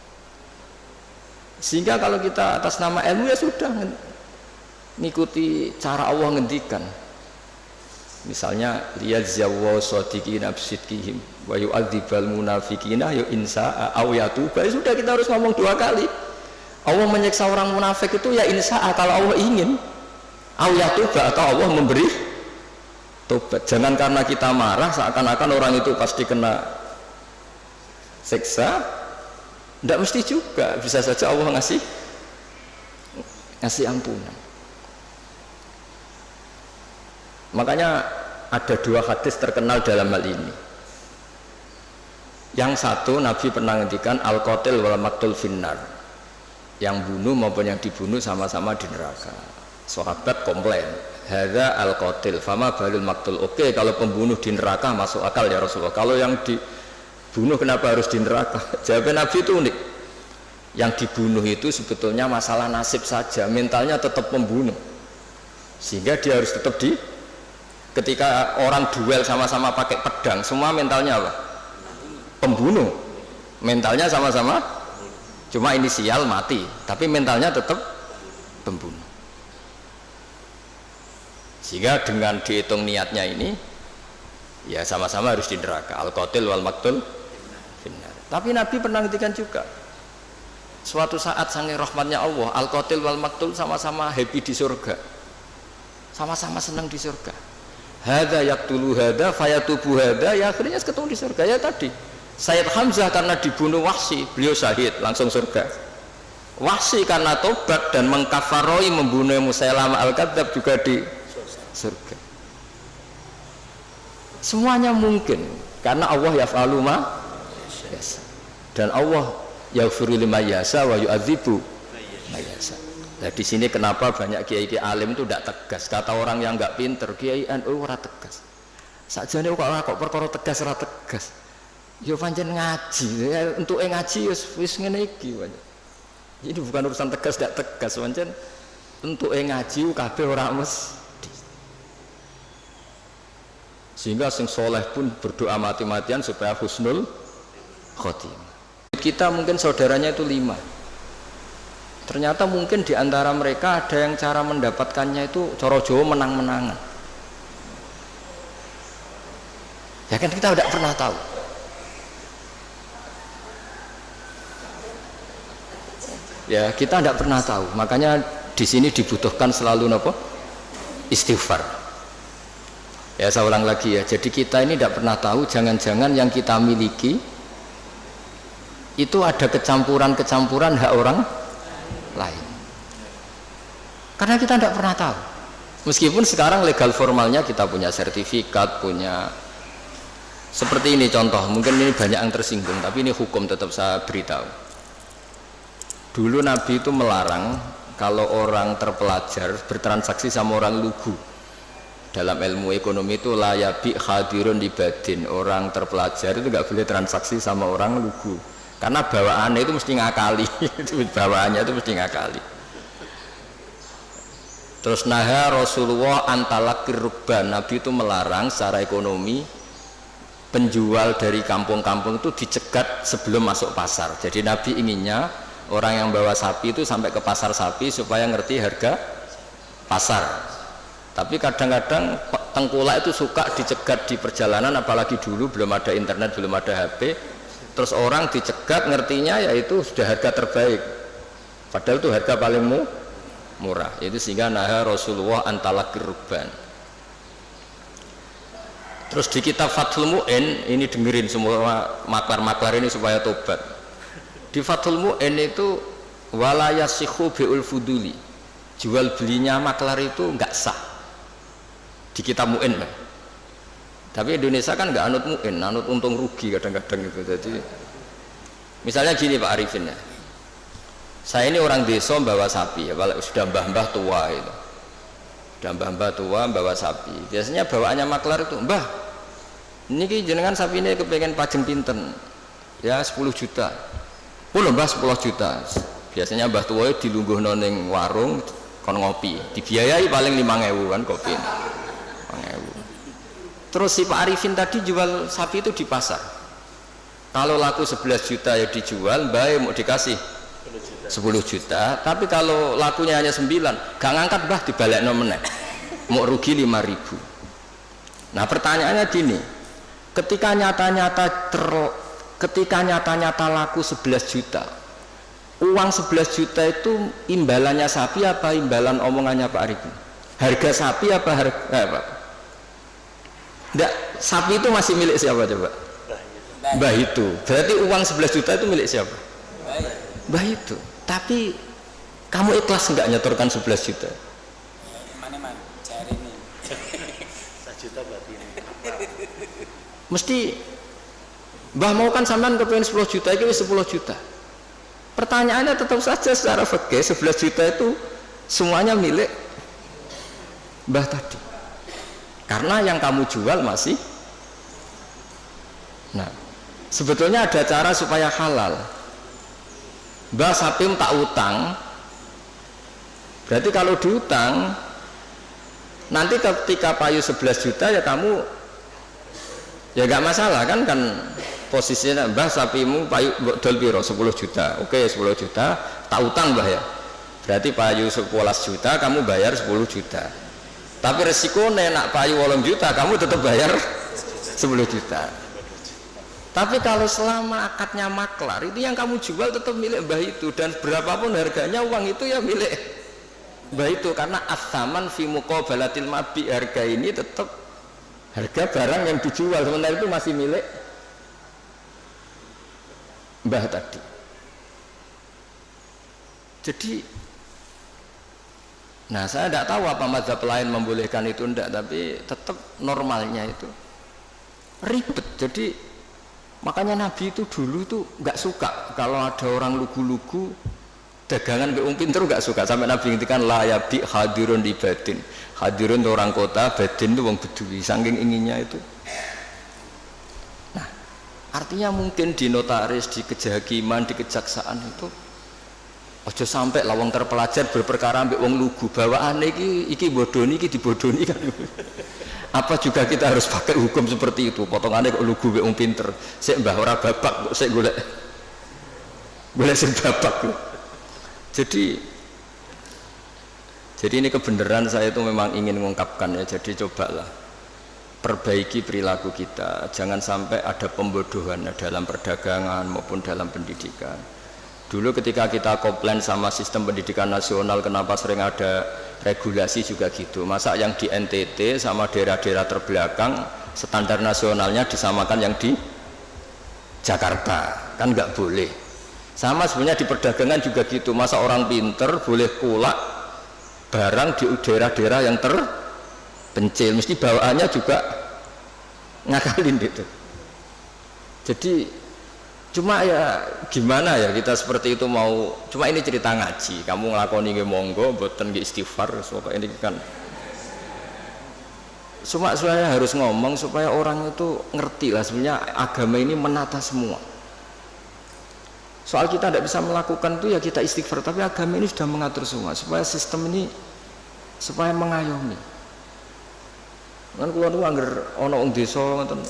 Sehingga kalau kita atas nama ilmu ya sudah ngikuti cara Allah ngendikan. Misalnya liyajzawa shadiqina bisidqihim wa yu'adzibal munafiqina ya insa'a aw yatuba. Sudah kita harus ngomong 2 kali. Allah menyiksa orang munafik itu ya insa'a kalau Allah ingin, aw yatuba atau Allah memberi tobat. Jangan karena kita marah seakan-akan orang itu pasti kena siksa. Tidak mesti juga, bisa saja Allah ngasih ampunan. Makanya ada 2 hadis terkenal dalam hal ini. Yang satu Nabi pernah ngendikan al-qatil wal maqtul finnar. Yang bunuh maupun yang dibunuh sama-sama di neraka. Sahabat komplain, hadza al-qatil fama balul maqtul. Oke, kalau pembunuh di neraka masuk akal ya Rasulullah. Kalau yang dibunuh kenapa harus di neraka? Jawab Nabi itu unik. Yang dibunuh itu sebetulnya masalah nasib saja, mentalnya tetap pembunuh. Sehingga dia harus tetap ketika orang duel sama-sama pakai pedang, semua mentalnya apa? Pembunuh. Mentalnya sama-sama, cuma inisial mati, tapi mentalnya tetap pembunuh. Sehingga dengan dihitung niatnya ini, ya sama-sama harus di neraka. Al-qatil wal maqtul finnar. Tapi Nabi pernah ngendikan juga, suatu saat saking rahmatnya Allah, al-qatil wal maqtul sama-sama happy di surga, sama-sama senang di surga. Hadza yaqtulu hadza fayatubu hadza, ya akhirnya ketemu di surga. Ya tadi Sayyid Hamzah karena dibunuh Wahsy, beliau syahid langsung surga. Wahsy karena tobat dan mengkafaroi membunuh Musailamah al-Kadzdzab juga di surga. Semuanya mungkin karena Allah yaf'alu ma yasha. Dan Allah yaghfiru liman yasha wa yu'adzibu man yasha. Nah, di sini kenapa banyak kiai-kiai alim itu tidak tegas. Kata orang yang nggak pinter, kiai NU ora tegas. Sakjane kok perkara tegas ora tegas. Yo pancen ngaji, ya, untuk ngaji wis ngene iki. Ini bukan urusan tegas tidak tegas, pancen untuk ngaji kabeh ora mesti. Sehingga sing soleh pun berdoa mati-matian supaya husnul khotimah. Kita mungkin saudaranya itu 5. Ternyata mungkin di antara mereka ada yang cara mendapatkannya itu coro Jawa menang-menangan. Ya kan kita tidak pernah tahu. Ya kita tidak pernah tahu. Makanya di sini dibutuhkan selalu apa? Istighfar. Ya saya ulang lagi ya. Jadi kita ini tidak pernah tahu. Jangan-jangan yang kita miliki itu ada kecampuran-kecampuran hak orang lain. Karena kita tidak pernah tahu. Meskipun sekarang legal formalnya kita punya sertifikat, punya seperti ini contoh. Mungkin ini banyak yang tersinggung, tapi ini hukum tetap saya beritahu. Dulu Nabi itu melarang kalau orang terpelajar bertransaksi sama orang lugu. Dalam ilmu ekonomi itu layabi hadirun libadin. Orang terpelajar itu nggak boleh transaksi sama orang lugu. Karena bawaannya itu mesti ngakali. Bawaannya itu mesti ngakali. Terus naha Rasulullah antalakir rukban. Nabi itu melarang secara ekonomi penjual dari kampung-kampung itu dicegat sebelum masuk pasar. Jadi Nabi inginnya orang yang bawa sapi itu sampai ke pasar sapi supaya ngerti harga pasar. Tapi kadang-kadang tengkulak itu suka dicegat di perjalanan, apalagi dulu belum ada internet, belum ada HP. Terus orang dicegat ngertinya yaitu sudah harga terbaik, padahal itu harga paling murah. Itu sehingga naha Rasulullah antalakir rukban. Terus di kitab Fathul Mu'in, ini dengerin semua maklar-maklar ini supaya tobat. Di Fathul Mu'in itu walayasihu bi'ul fuduli, jual belinya maklar itu enggak sah di kitab Mu'in. Tapi Indonesia kan nggak anut mu'in, anut untung rugi kadang-kadang itu. Jadi misalnya gini Pak Arifin ya, saya ini orang desa bawa sapi ya, kalau sudah mbah-mbah tua itu, sudah mbah-mbah tua bawa sapi. Biasanya bawaannya maklar itu, mbah, ini jenengan sapi ini kepengen pajeng pinten, ya 10 juta. Oh mbah 10 juta. Biasanya mbah tua itu dilungguh noneng warung, kon ngopi, dibiayai paling 5.000 kan kopi. 5.000. Terus si Pak Arifin tadi jual sapi itu di pasar. Kalau laku 11 juta ya dijual, baik mau dikasih 10 juta. Tapi kalau lakunya hanya 9, gak ngangkat bah dibalik nomennya. Mau rugi 5.000. Nah pertanyaannya gini, ketika nyata-nyata laku 11 juta, uang 11 juta itu imbalannya sapi apa imbalan omongannya Pak Arifin? Harga sapi apa harga apa? Enggak, sapi itu masih milik siapa coba? Mbah itu. Berarti uang 11 juta itu milik siapa? Mbah itu. Tapi kamu ikhlas enggak nyetorkan 11 juta? Mana cari ini. 1 juta berarti ini. Mesti Mbah mau kan sampean kepengen 10 juta, itu 10 juta. Pertanyaannya tetap saja secara fikih 11 juta itu semuanya milik Mbah tadi. Karena yang kamu jual masih. Nah, sebetulnya ada cara supaya halal. Mbah sapi tak utang. Berarti kalau diutang, nanti ketika payu 11 juta ya kamu ya gak masalah kan posisinya mbah sapimu payu dol piro 10 juta. Oke 10 juta tak utang mbah ya. Berarti payu 11 juta kamu bayar 10 juta. Tapi resikonya nak payu 8 juta kamu tetap bayar 10 juta. Tapi kalau selama akadnya maklar itu yang kamu jual tetap milik mbah itu, dan berapapun harganya uang itu ya milik mbah itu, karena as-saman fi muqabalatil mabi, harga ini tetap harga barang yang dijual, sementara itu masih milik mbah tadi. Jadi nah saya tidak tahu apa mazhab lain membolehkan itu enggak, tapi tetap normalnya itu ribet. Jadi makanya Nabi itu dulu itu nggak suka kalau ada orang lugu-lugu dagangan be pinter, nggak suka. Sampai Nabi ngintikan la yabi hadirun di badin. Hadirun itu orang kota, badin itu wong bedui, saking inginnya itu. Nah artinya mungkin di notaris, di kejahakiman, di kejaksaan itu ojo sampai lawang terpelajar berperkara ambek wong lugu, bawaan iki bodoni, iki dibodoni kan. Apa juga kita harus pakai hukum seperti itu? Potongannya kok lugu ambek wong pinter, sik mbah ora babak kok sik golek sing babak. Jadi ini kebenaran saya itu memang ingin mengungkapkan ya. Jadi cobalah perbaiki perilaku kita. Jangan sampai ada pembodohan dalam perdagangan maupun dalam pendidikan. Dulu ketika kita komplain sama sistem pendidikan nasional, kenapa sering ada regulasi juga gitu. Masa yang di NTT sama daerah-daerah terbelakang standar nasionalnya disamakan yang di Jakarta, kan nggak boleh. Sama sebenarnya di perdagangan juga gitu. Masa orang pinter boleh kulak barang di daerah-daerah yang terpencil, mesti bawaannya juga ngakalin gitu. Jadi cuma ya gimana ya kita seperti itu mau, cuma ini cerita ngaji, kamu ngelakoni nggih monggo, mboten nggih istighfar, supaya ini kan cuma saya harus ngomong supaya orang itu ngerti lah sebenarnya agama ini menata semua. Soal kita tidak bisa melakukan itu ya kita istighfar, tapi agama ini sudah mengatur semua supaya sistem ini supaya mengayomi. Kan kula niku angger ana wong desa ngoten.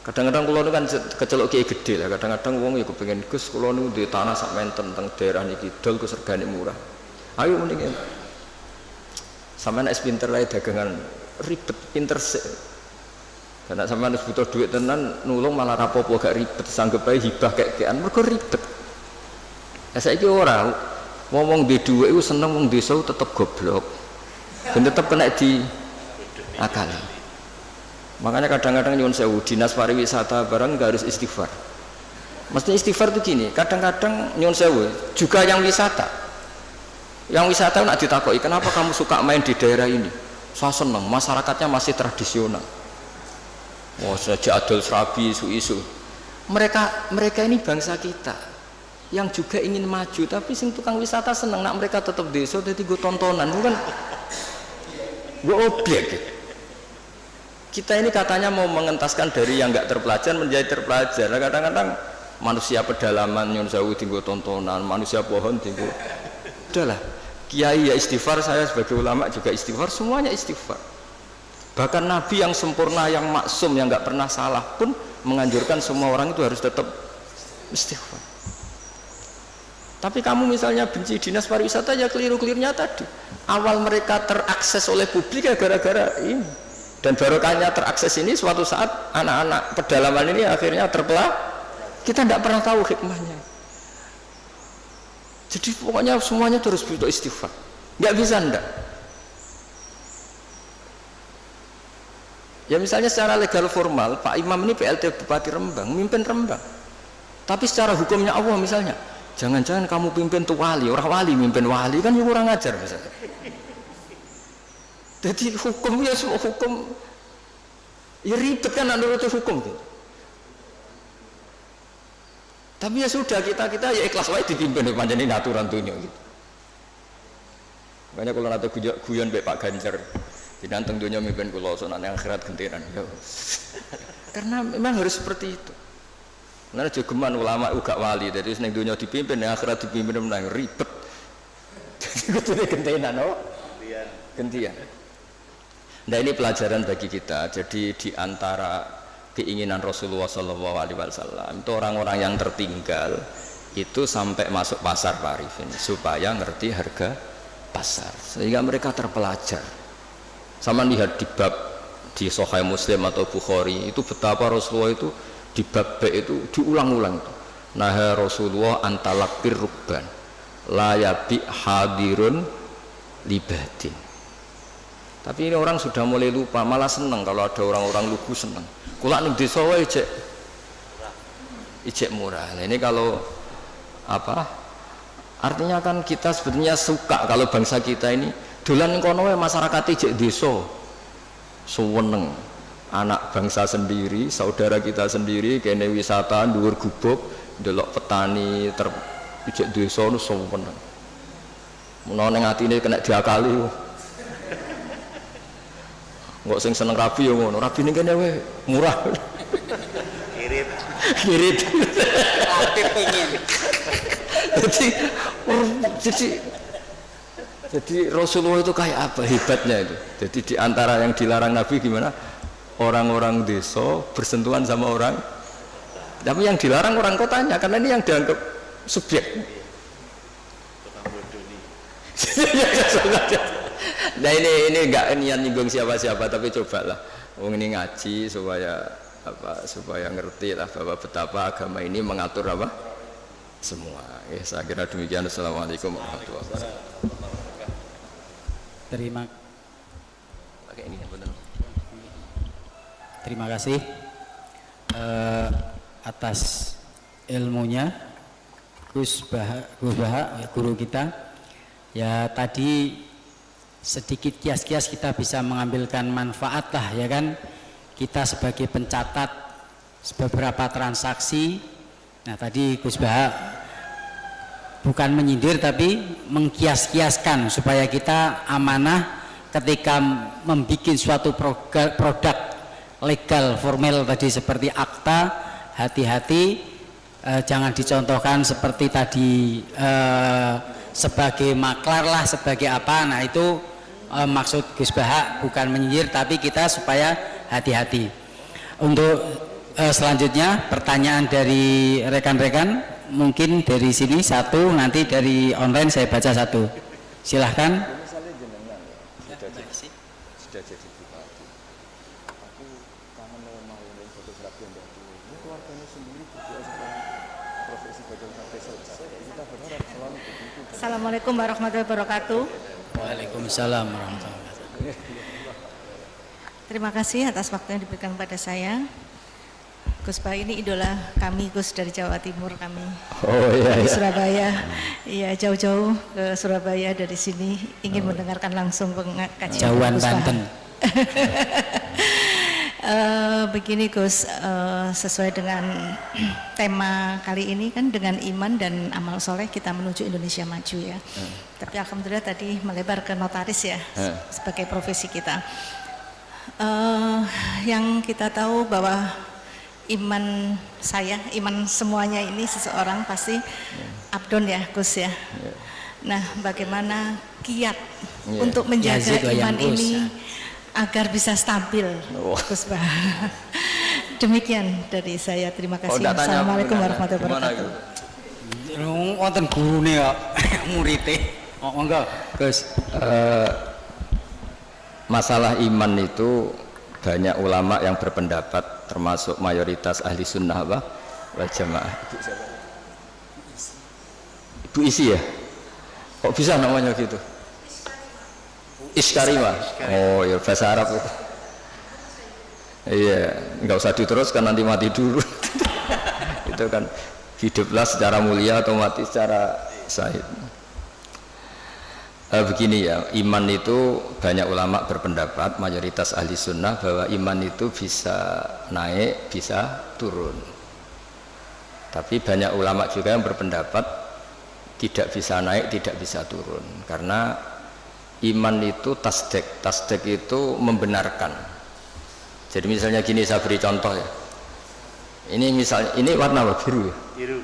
Kadang-kadang kula niku kan kecelok kiai gede lah, kadang-kadang wong ya kepengin Gus kula niku duwe tanah sak menten teng daerah niki dol Gus regane murah. Ayo mending sampeyan nek pinter wae dagangan ribet pinter sik. Karena sampeyan wis butuh duit tenan nulung malah rapopo gak ribet, sanggep ae hibah kek-kekan mergo ribet. Ya saiki ora wong di dhuwit iku seneng wong desa tetep goblok. Dan tetep kena di akali. Makanya kadang-kadang nyuwun sewu dinas pariwisata barang gak harus istighfar. Mesti istighfar itu gini, kadang-kadang nyuwun sewu juga yang wisata. Yang wisata nak ditakoki, "Kenapa kamu suka main di daerah ini?" Saya seneng, masyarakatnya masih tradisional. Wah, saja adol serabi isu-isu. Mereka ini bangsa kita yang juga ingin maju, tapi sing tukang wisata seneng nak mereka tetap desa jadi gue tontonan, bukan gue objek. Kita ini katanya mau mengentaskan dari yang nggak terpelajar menjadi terpelajar. Kadang-kadang manusia pedalaman nyun sewu tinggu tontonan, manusia pohon tinggu. Udahlah, kiai ya istighfar, saya sebagai ulama juga istighfar, semuanya istighfar. Bahkan Nabi yang sempurna, yang maksum, yang nggak pernah salah pun menganjurkan semua orang itu harus tetap istighfar. Tapi kamu misalnya benci dinas pariwisata ya keliru-kelirunya tadi. Awal mereka terakses oleh publik ya gara-gara ini. Dan barokahnya terakses ini suatu saat anak-anak pedalaman ini akhirnya terpelah. Kita tidak pernah tahu hikmahnya. Jadi pokoknya semuanya terus butuh istighfar. Nggak bisa ndak. Ya misalnya secara legal formal, Pak Imam ini PLT Bupati Rembang, mimpin Rembang. Tapi secara hukumnya Allah misalnya, jangan-jangan kamu pimpin tuh wali, orang wali mimpin wali kan ya kurang ajar misalnya. Jadi hukum ya semua hukum, ya ribet kan menurut hukum gitu. Tapi ya sudah kita ya ikhlas wae dipimpin panjenengan ini aturan dunia gitu. Makanya kalau nanti guyon Mbak Pak Ganjar. Dinanteng dunia mimpin kula sonan yang akhirat gentenan. Karena memang harus seperti itu. Karena jogeman ulama uga wali, jadi ning dunia dipimpin, yang akhirat dipimpin menang ribet. Jadi kudune gentenan oh. Gantian. Nah ini pelajaran bagi kita. Jadi di antara keinginan Rasulullah SAW itu orang-orang yang tertinggal itu sampai masuk pasar Pak Arifin supaya ngerti harga pasar sehingga mereka terpelajar. Sama lihat di bab di Sahih Muslim atau Bukhari itu betapa Rasulullah itu di bab B itu diulang-ulang itu. Nah Rasulullah antalakir rukban layabi hadirun libadin. Tapi ini orang sudah mulai lupa, malah senang kalau ada orang-orang lugu senang. Kulak ning desa wae ijek murah. Nah, ini kalau apa? Artinya kan kita sebetulnya suka kalau bangsa kita ini dolan kono wae masyarakat ijek desa. Suweneng. Anak bangsa sendiri, saudara kita sendiri kene wisata dhuwur gubuk, ndelok petani ijek desa nu suweneng. Menawa ning atine kena diakali. Nggak sing seneng rabi ya ngono, rabi ini kayaknya weh murah. Kirit aktif ingin. Jadi Rasulullah itu kayak apa hebatnya itu. Jadi di antara yang dilarang Nabi gimana, orang-orang desa bersentuhan sama orang, tapi yang dilarang orang kotanya karena ini yang dianggap subjek. Nah ini enggak niat nyinggung siapa-siapa, tapi cobalah wong ini ngaji supaya supaya ngerti lah bahwa betapa agama ini mengatur semua. Saya kira demikian. Assalamualaikum warahmatullahi wabarakatuh. Terima kasih atas ilmunya Gus Baha, guru kita. Ya tadi sedikit kias-kias kita bisa mengambilkan manfaat lah ya kan. Kita sebagai pencatat beberapa transaksi. Nah tadi Gus Baha bukan menyindir tapi mengkias-kiaskan supaya kita amanah ketika membuat suatu produk legal formal tadi seperti akta, hati-hati jangan dicontohkan seperti tadi sebagai maklar lah, sebagai apa. Nah itu maksud Gus Baha bukan menyindir tapi kita supaya hati-hati. Untuk selanjutnya pertanyaan dari rekan-rekan, mungkin dari sini satu, nanti dari online saya baca satu. Silahkan. Assalamualaikum warahmatullahi wabarakatuh. Waalaikumsalam warahmatullahi wabarakatuh. Terima kasih atas waktu yang diberikan kepada saya. Gus Baha ini idola kami, Gus, dari Jawa Timur kami. Oh iya, dari iya. Surabaya. Iya, jauh-jauh ke Surabaya dari sini ingin mendengarkan langsung pengajian Jauhan Gus Baha. Banten. Begini Gus, sesuai dengan tema kali ini kan dengan iman dan amal soleh kita menuju Indonesia maju ya. Tapi alhamdulillah tadi melebar ke notaris ya sebagai profesi kita. Yang kita tahu bahwa iman saya, iman semuanya ini seseorang pasti abdon ya Gus ya. Nah bagaimana kiat untuk menjaga iman ini agar bisa stabil, Gus Baha. Demikian dari saya, terima kasih. Assalamualaikum warahmatullahi wabarakatuh. Wonten gurune kok murite. Monggo, Gus. Masalah iman itu banyak ulama yang berpendapat, termasuk mayoritas ahli sunnah wal jamaah. Ibu Isi ya? Kok bisa namanya gitu? Iskarima. Oh ya bahasa Arab itu. Iya, nggak usah diteruskan nanti mati dulu. Itu kan hiduplah secara mulia atau mati secara syahid. Begini ya, iman itu banyak ulama berpendapat, mayoritas ahli sunnah bahwa iman itu bisa naik, bisa turun. Tapi banyak ulama juga yang berpendapat tidak bisa naik, tidak bisa turun, karena iman itu tasdek. Tasdek itu membenarkan. Jadi misalnya gini, saya beri contoh ya. Ini misalnya, ini warna apa? Biru ya? Biru.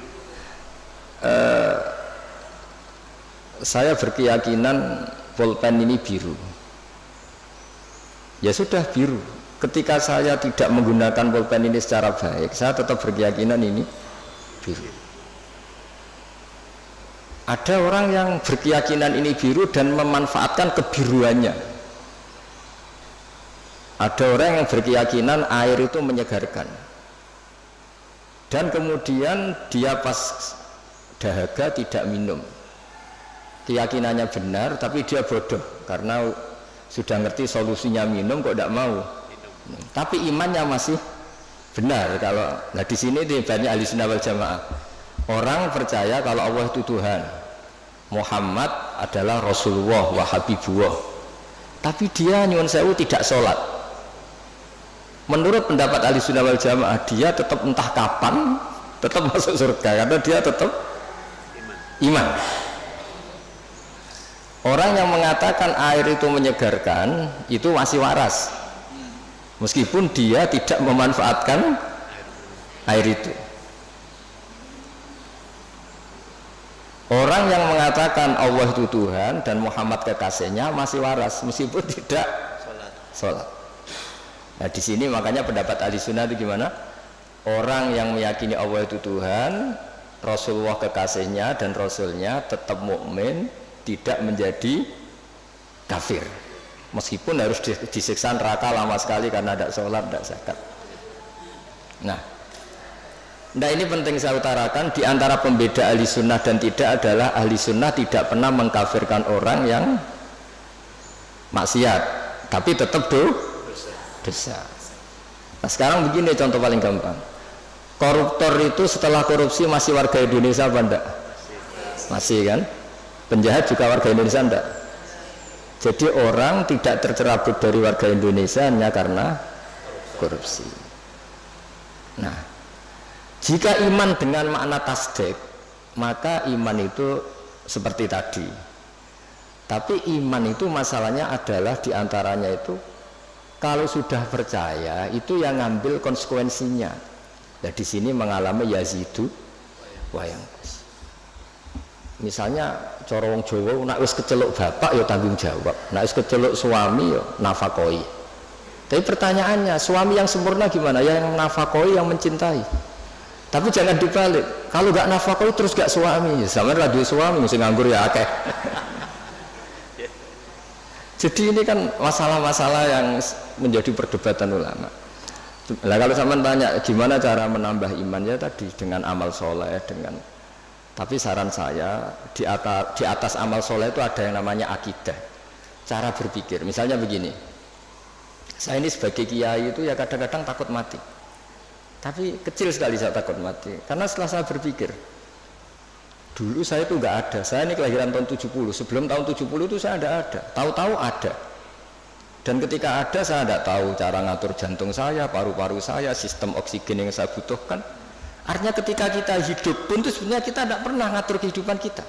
Saya berkeyakinan pulpen ini biru. Ya sudah biru. Ketika saya tidak menggunakan pulpen ini secara baik, saya tetap berkeyakinan ini biru. Ada orang yang berkeyakinan ini biru dan memanfaatkan kebiruannya. Ada orang yang berkeyakinan air itu menyegarkan, dan kemudian dia pas dahaga tidak minum. Keyakinannya benar, tapi dia bodoh karena sudah ngerti solusinya minum kok tidak mau. Tapi imannya masih benar. Kalau nah di sini banyak ahli sunnah wal jamaah. Orang percaya kalau Allah itu Tuhan, Muhammad adalah Rasulullah wa Habibullah, tapi dia nyuwun sewu tidak sholat. Menurut pendapat ahli sunnah wal jamaah, dia tetap entah kapan tetap masuk surga karena dia tetap iman. Orang yang mengatakan air itu menyegarkan itu masih waras, meskipun dia tidak memanfaatkan air itu. Orang yang mengatakan Allah itu Tuhan dan Muhammad kekasihnya masih waras meskipun tidak sholat. Nah di sini makanya pendapat ahli sunnah itu gimana? Orang yang meyakini Allah itu Tuhan, Rasulullah kekasihnya dan Rasulnya tetap mukmin, tidak menjadi kafir. Meskipun harus disiksa neraka lama sekali karena tidak sholat, tidak zakat. Nah ini penting saya utarakan, di antara pembeda ahli sunnah dan tidak adalah ahli sunnah tidak pernah mengkafirkan orang yang maksiat, tapi tetap dosa. Nah sekarang begini contoh paling gampang, koruptor itu setelah korupsi masih warga Indonesia apa enggak? Masih kan? Penjahat juga warga Indonesia enggak? Jadi orang tidak tercerabut dari warga Indonesia hanya karena korupsi. Nah jika iman dengan makna tasdik, maka iman itu seperti tadi. Tapi iman itu masalahnya adalah diantaranya itu kalau sudah percaya itu yang ngambil konsekuensinya. Nah di sini mengalami yazidu wayangkus. Misalnya cara wong Jawa, nek wis keceluk bapak ya tanggung jawab, nek wis keceluk suami ya nafakoi. Tapi pertanyaannya, suami yang sempurna gimana? Yang nafakoi, yang mencintai. Tapi jangan dibalik, kalau gak nafkah terus gak suami, sama radio suami mesti nganggur ya akeh. Jadi ini kan masalah-masalah yang menjadi perdebatan ulama. Nah kalau sama tanya gimana cara menambah imannya tadi dengan amal soleh, dengan. Tapi saran saya di atas amal soleh itu ada yang namanya akidah, cara berpikir. Misalnya begini, saya ini sebagai kiai itu ya kadang-kadang takut mati. Tapi kecil sekali saya takut mati, karena setelah saya berpikir, dulu saya itu nggak ada, saya ini kelahiran tahun 70, sebelum tahun 70 itu saya tidak ada, tahu-tahu ada. Dan ketika ada saya tidak tahu cara ngatur jantung saya, paru-paru saya, sistem oksigen yang saya butuhkan. Artinya ketika kita hidup pun itu sebenarnya kita tidak pernah ngatur kehidupan kita.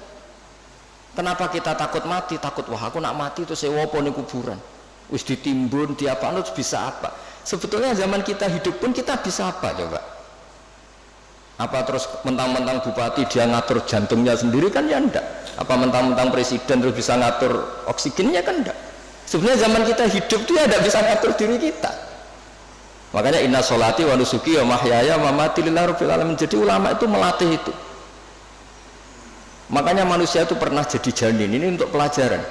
Kenapa kita takut mati? Takut, wah aku nak mati itu sewa poni kuburan, wis ditimbun, diapa, terus bisa apa? Sebetulnya zaman kita hidup pun kita bisa apa coba? Apa terus mentang-mentang bupati dia ngatur jantungnya sendiri kan ya enggak? Apa mentang-mentang presiden terus bisa ngatur oksigennya kan enggak? Sebenarnya zaman kita hidup itu ya enggak bisa ngatur diri kita. Makanya inna sholati wa nusuki wa mahyaya wa mamati lillahi rabbil alamin. Jadi ulama itu melatih itu. Makanya manusia itu pernah jadi janin, ini untuk pelajaran.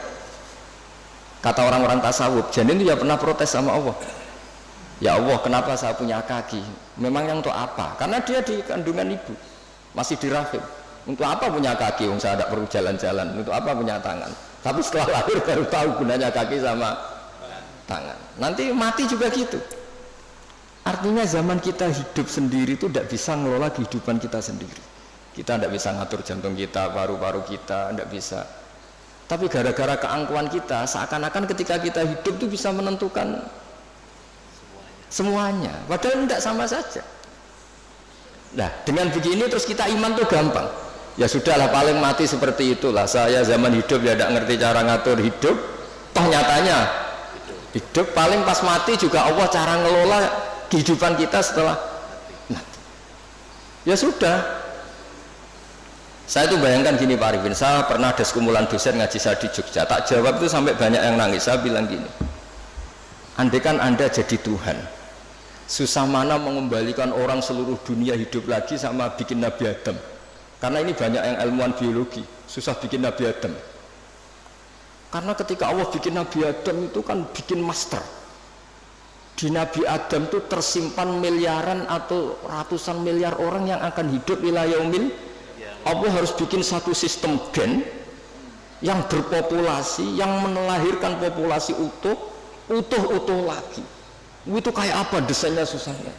Kata orang-orang tasawuf, janin itu ya pernah protes sama Allah. Ya Allah, kenapa saya punya kaki? Memangnya untuk apa? Karena dia di kandungan ibu, masih di rahim. Untuk apa punya kaki? Saya tidak perlu jalan-jalan. Untuk apa punya tangan? Tapi setelah lahir baru tahu gunanya kaki sama tangan. Nanti mati juga gitu. Artinya zaman kita hidup sendiri itu tidak bisa ngelola kehidupan kita sendiri. Kita tidak bisa ngatur jantung kita, paru-paru kita, tidak bisa. Tapi gara-gara keangkuhan kita, seakan-akan ketika kita hidup itu bisa menentukan semuanya, padahal tidak sama saja. Nah dengan begini terus kita iman tuh gampang. Ya sudahlah, paling mati seperti itulah. Saya zaman hidup ya tidak ngerti cara ngatur hidup. Toh nyatanya hidup paling pas mati juga Allah cara ngelola kehidupan kita setelah mati. Ya sudah. Saya tuh bayangkan gini Pak Arifin, saya pernah ada sekumpulan dosen ngaji saya di Jogja. Tak jawab itu sampai banyak yang nangis. Saya bilang gini, andai kan Anda jadi Tuhan, susah mana mengembalikan orang seluruh dunia hidup lagi sama bikin Nabi Adam. Karena ini banyak yang ilmuwan biologi, susah bikin Nabi Adam. Karena ketika Allah bikin Nabi Adam itu kan bikin master. Di Nabi Adam itu tersimpan miliaran atau ratusan miliar orang yang akan hidup ila yaumil. Allah harus bikin satu sistem gen yang berpopulasi, yang melahirkan populasi utuh lagi. Itu kayak apa desainnya susahnya?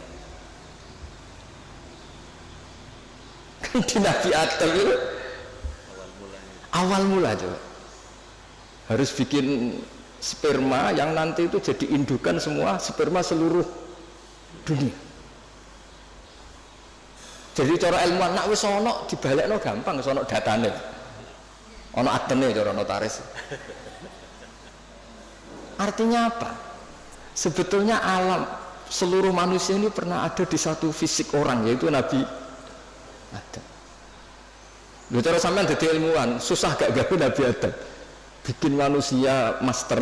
Di Nabi Adam itu awal mula coba harus bikin sperma yang nanti itu jadi indukan semua sperma seluruh dunia. Jadi cara ilmuwan nak wis ana dibalekno gampang, sono datane. Ana adene cara notaris. Artinya apa? Sebetulnya alam seluruh manusia ini pernah ada di satu fisik orang, yaitu Nabi Adam. Lho cara sampean dadi ilmuwan, susah gak gawe Nabi Adam. Bikin manusia master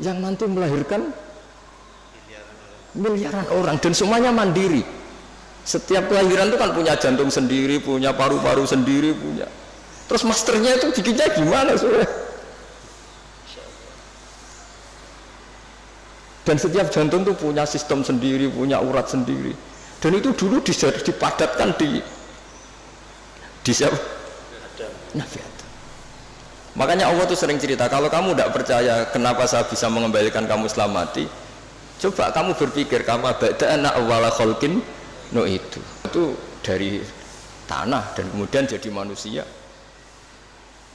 yang nanti melahirkan miliaran orang dan semuanya mandiri. Setiap kelahiran itu kan punya jantung sendiri, punya paru-paru sendiri, punya. Terus masternya itu bikinnya gimana soalnya? Dan setiap jantung tuh punya sistem sendiri, punya urat sendiri. Dan itu dulu dipadatkan di siapa? Nabi Adam. Makanya Allah tuh sering cerita, kalau kamu tidak percaya kenapa saya bisa mengembalikan kamu selamati, coba kamu berpikir kama ba'da'ana awwala khalqin itu dari tanah dan kemudian jadi manusia.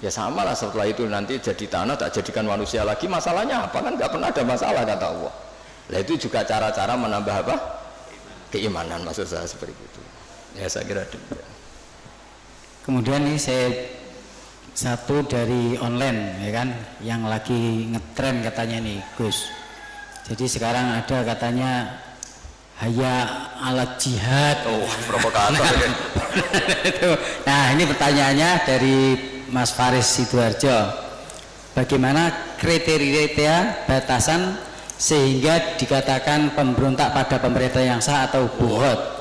Ya sama lah, setelah itu nanti jadi tanah tak jadikan manusia lagi, masalahnya apa? Kan nggak pernah ada masalah kata Allah. Nah itu juga cara-cara menambah apa? Keimanan, maksud saya seperti itu. Ya saya kira demikian. Kemudian ini saya satu dari online ya kan, yang lagi ngetren katanya nih Gus. Jadi sekarang ada katanya hayya ala jihad. Oh provokator. Nah ini pertanyaannya dari Mas Faris Sidoarjo, bagaimana kriteria batasan sehingga dikatakan pemberontak pada pemerintah yang sah atau buhot?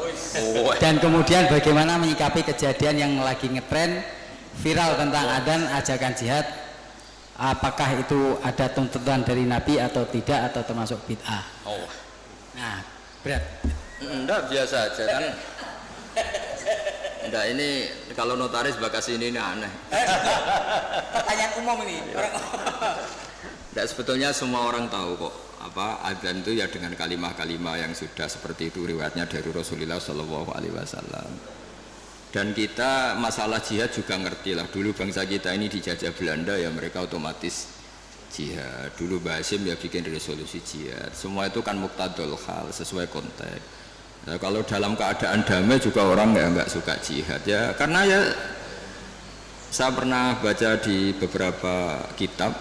Dan kemudian bagaimana menyikapi kejadian yang lagi ngetren viral tentang adzan ajakan jihad, apakah itu ada tuntutan dari Nabi atau tidak, atau termasuk bid'ah? Nah berat. Enggak, biasa aja kan. Enggak, ini kalau notaris bakas ini aneh. Pertanyaan umum ini. Enggak, sebetulnya semua orang tahu kok apa adzan itu ya dengan kalimah-kalimah yang sudah seperti itu riwayatnya dari Rasulullah Shallallahu Alaihi Wasallam. Dan kita masalah jihad juga ngerti lah. Dulu bangsa kita ini dijajah Belanda ya mereka otomatis jihad. Dulu Mbah Hasyim ya bikin resolusi jihad. Semua itu kan muqtadul hal sesuai konteks. Nah, kalau dalam keadaan damai juga orang nggak suka jihad ya, karena ya saya pernah baca di beberapa kitab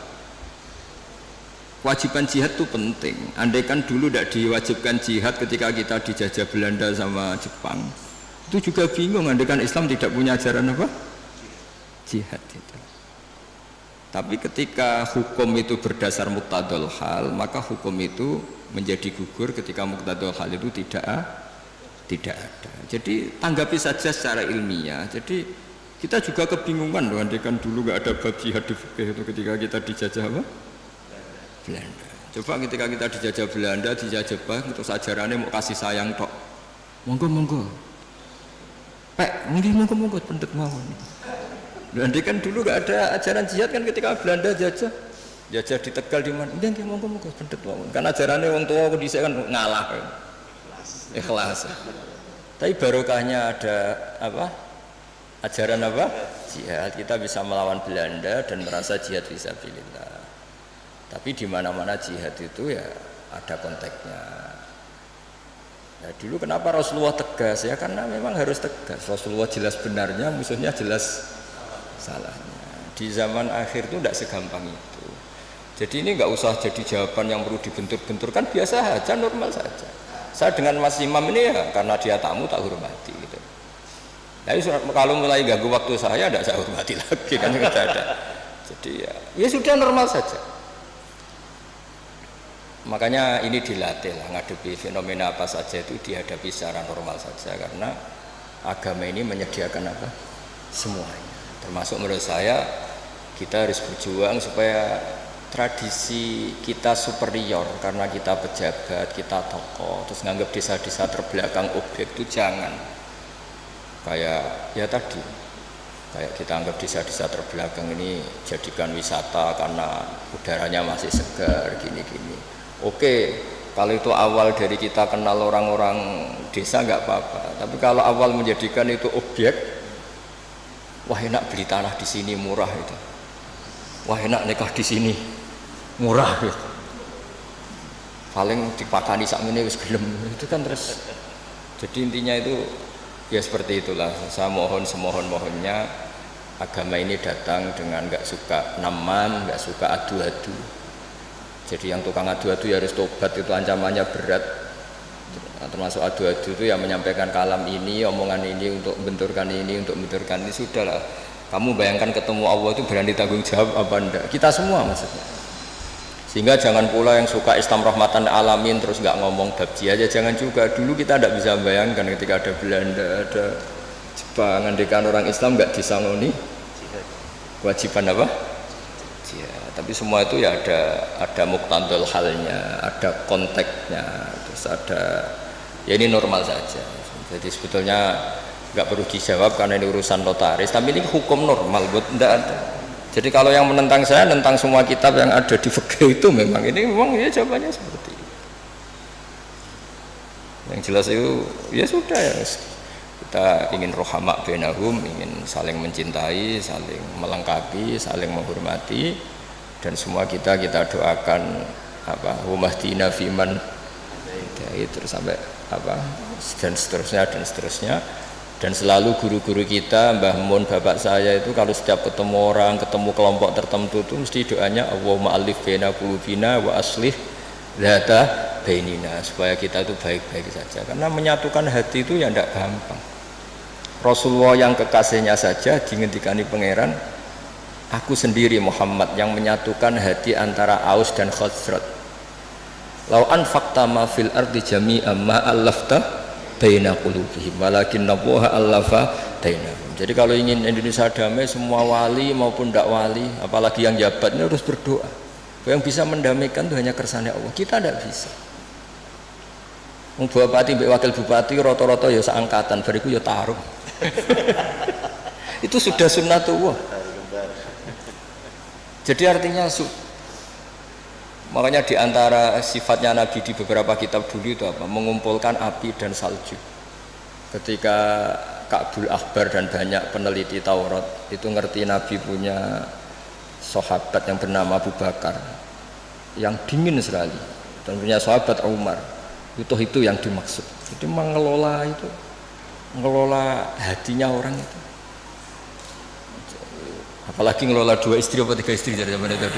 kewajiban jihad itu penting. Andai kan dulu tidak diwajibkan jihad ketika kita dijajah Belanda sama Jepang, itu juga bingung. Andai kan Islam tidak punya ajaran apa? Jihad itu. Tapi ketika hukum itu berdasar muqtadul hal, maka hukum itu menjadi gugur ketika muqtadul hal itu tidak ada. Jadi tanggapi saja secara ilmiah. Jadi kita juga kebingungan loh, andai kan dulu nggak ada bab jihad di fikih itu ketika kita dijajah apa? Belanda. Coba ketika kita dijajah Belanda, dijajah Jepang, terus ajarannya mau kasih sayang tok. Monggo. Pek, monggo pendet mawon. Andai kan dulu nggak ada ajaran jihad kan ketika Belanda jajah di Tegal di mana? Nggih monggo pendet mawon. Kan ajarannya wong tua dhisik kan ngalah. Ikhlas. Tapi barokahnya ada apa? Ajaran apa? Jihad. Kita bisa melawan Belanda dan merasa jihad fisabilillah. Tapi di mana-mana jihad itu ya ada konteksnya. Nah, dulu kenapa Rasulullah tegas ya? Karena memang harus tegas. Rasulullah jelas benarnya, musuhnya jelas salahnya. Di zaman akhir itu tidak segampang itu. Jadi ini nggak usah jadi jawaban yang perlu dibentur-benturkan, biasa saja, normal saja. Saya dengan Mas Imam ini ya karena dia tamu tak hormati gitu. Tapi kalau mulai ganggu waktu saya tidak saya hormati lagi kan tidak ada. Jadi ya sudah normal saja. Makanya ini dilatih lah, ngadepi fenomena apa saja itu dihadapi secara normal saja, karena agama ini menyediakan apa? Semuanya. Termasuk menurut saya kita harus berjuang supaya tradisi kita superior karena kita pejabat, kita tokoh, terus nganggap desa-desa terbelakang objek itu jangan. Kayak ya tadi, kayak kita anggap desa-desa terbelakang ini jadikan wisata karena udaranya masih segar gini-gini. Oke, kalau itu awal dari kita kenal orang-orang desa nggak apa-apa. Tapi kalau awal menjadikan itu objek, wah enak beli tanah di sini murah itu. Wah enak nikah di sini murah gitu. Paling dipakani sakmene wis gelem itu kan terus. Jadi intinya itu ya seperti itulah. Saya mohon semohon-mohonnya agama ini datang dengan nggak suka naman, nggak suka adu-adu. Jadi yang tukang adu-adu ya harus tobat, itu ancamannya berat. Termasuk adu-adu itu yang menyampaikan kalam ini, omongan ini untuk membenturkan ini, sudahlah. Kamu bayangkan ketemu Allah itu berani tanggung jawab apa enggak? Kita semua maksudnya. Sehingga jangan pula yang suka Islam rahmatan alamin terus nggak ngomong bab jihad aja, jangan juga. Dulu kita tidak bisa bayangkan ketika ada Belanda, ada Jepang, andekan orang Islam nggak disangoni Kewajiban apa? Ya, tapi semua itu ya ada muktadul halnya, ada konteksnya, terus ada ya ini normal saja. Jadi sebetulnya nggak perlu dijawab karena ini urusan notaris, tapi ini hukum normal buat tidak ada. Jadi kalau yang menentang saya tentang semua kitab yang ada di fikih itu memang ya jawabannya seperti itu. Yang jelas itu ya sudah ya. Kita ingin rohama bainahum, ingin saling mencintai, saling melengkapi, saling menghormati, dan semua kita doakan apa humahdina fiman terus sampai apa dan seterusnya dan selalu guru-guru kita Mbah Mun bapak saya itu kalau setiap ketemu orang, ketemu kelompok tertentu itu mesti doanya Allahumma alif baina qulubina wa aslih dzata bainina, supaya kita itu baik-baik saja, karena menyatukan hati itu ya tidak gampang. Rasulullah yang kekasihnya saja dingendikani pangeran, aku sendiri Muhammad yang menyatukan hati antara Aus dan Khazraj. Lau anfaqta ma fil ardi jami'an ma allafta baina qulubihim walakinnallaha allafa bainahum. Jadi kalau ingin Indonesia damai, semua wali maupun tidak wali, apalagi yang jabat ini harus berdoa. Yang bisa mendamaikan itu hanya kersane Allah. Kita tidak bisa. Bupati, wakil bupati, roto-roto ya seangkatan, bariku ya taruh. Itu sudah sunnatullah. Jadi artinya makanya diantara sifatnya Nabi di beberapa kitab dulu itu apa? Mengumpulkan api dan salju. Ketika Ka'bul Akhbar dan banyak peneliti Taurat itu ngerti Nabi punya sahabat yang bernama Abu Bakar yang dingin sekali, dan punya sahabat Umar, itu yang dimaksud. Jadi mengelola hatinya orang itu. Apalagi ngelola 2 istri atau 3 istri dari zaman itu.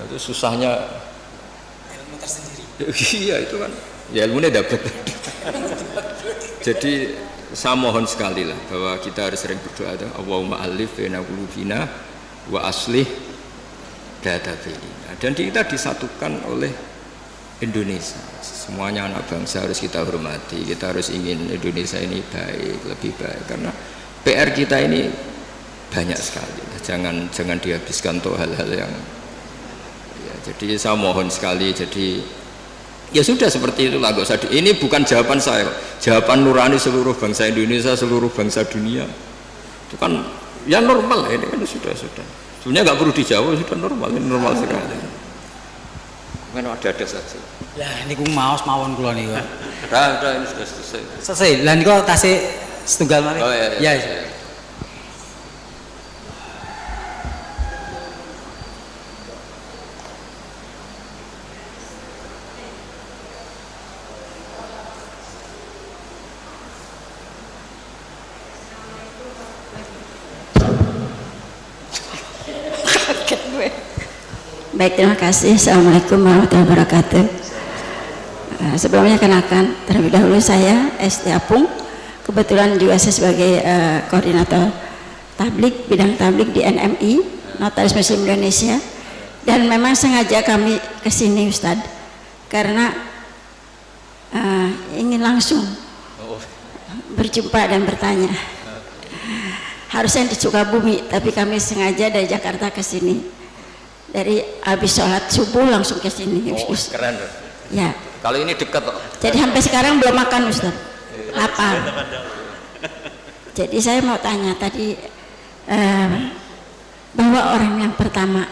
Itu susahnya. Ilmu tersendiri. Iya itu kan. Ya ilmunya dapat. Jadi saya mohon sekali lah bahwa kita harus sering berdoa itu Allahumma alif baina qulubina wa aslih dzata bainina. Dan kita disatukan oleh Indonesia. Semuanya anak bangsa harus kita hormati. Kita harus ingin Indonesia ini baik, lebih baik, karena PR kita ini banyak sekali. Jangan dihabiskan untuk hal-hal yang ya, jadi saya mohon sekali, jadi ya sudah seperti itulah, nggak usah ini bukan jawaban saya, jawaban nurani seluruh bangsa Indonesia, seluruh bangsa dunia. Itu kan ya normal, ini kan sudah sebenarnya nggak perlu dijawab, sudah normal, ini normal sekali. Mungkin ada saja. Lah niku maos mawon kula niku. Udah ini sudah selesai. Selesai. Lah niku tasih setunggal mari. Oh iya. Ya. Baik, terima kasih. Assalamualaikum warahmatullahi wabarakatuh. Sebelumnya kenalkan, terlebih dahulu saya Esti Apung. Kebetulan juga saya sebagai koordinator tablik, bidang tablik di NMI, Notaris Muslim Indonesia. Dan memang sengaja kami kesini Ustadz, karena ingin langsung berjumpa dan bertanya. Harusnya di Sukabumi, tapi kami sengaja dari Jakarta ke sini. Dari habis sholat subuh langsung ke sini. Oh, keren. Ya. Kalau ini dekat kok. Jadi sampai sekarang belum makan Ustaz. Lapar. Jadi saya mau tanya tadi bahwa orang yang pertama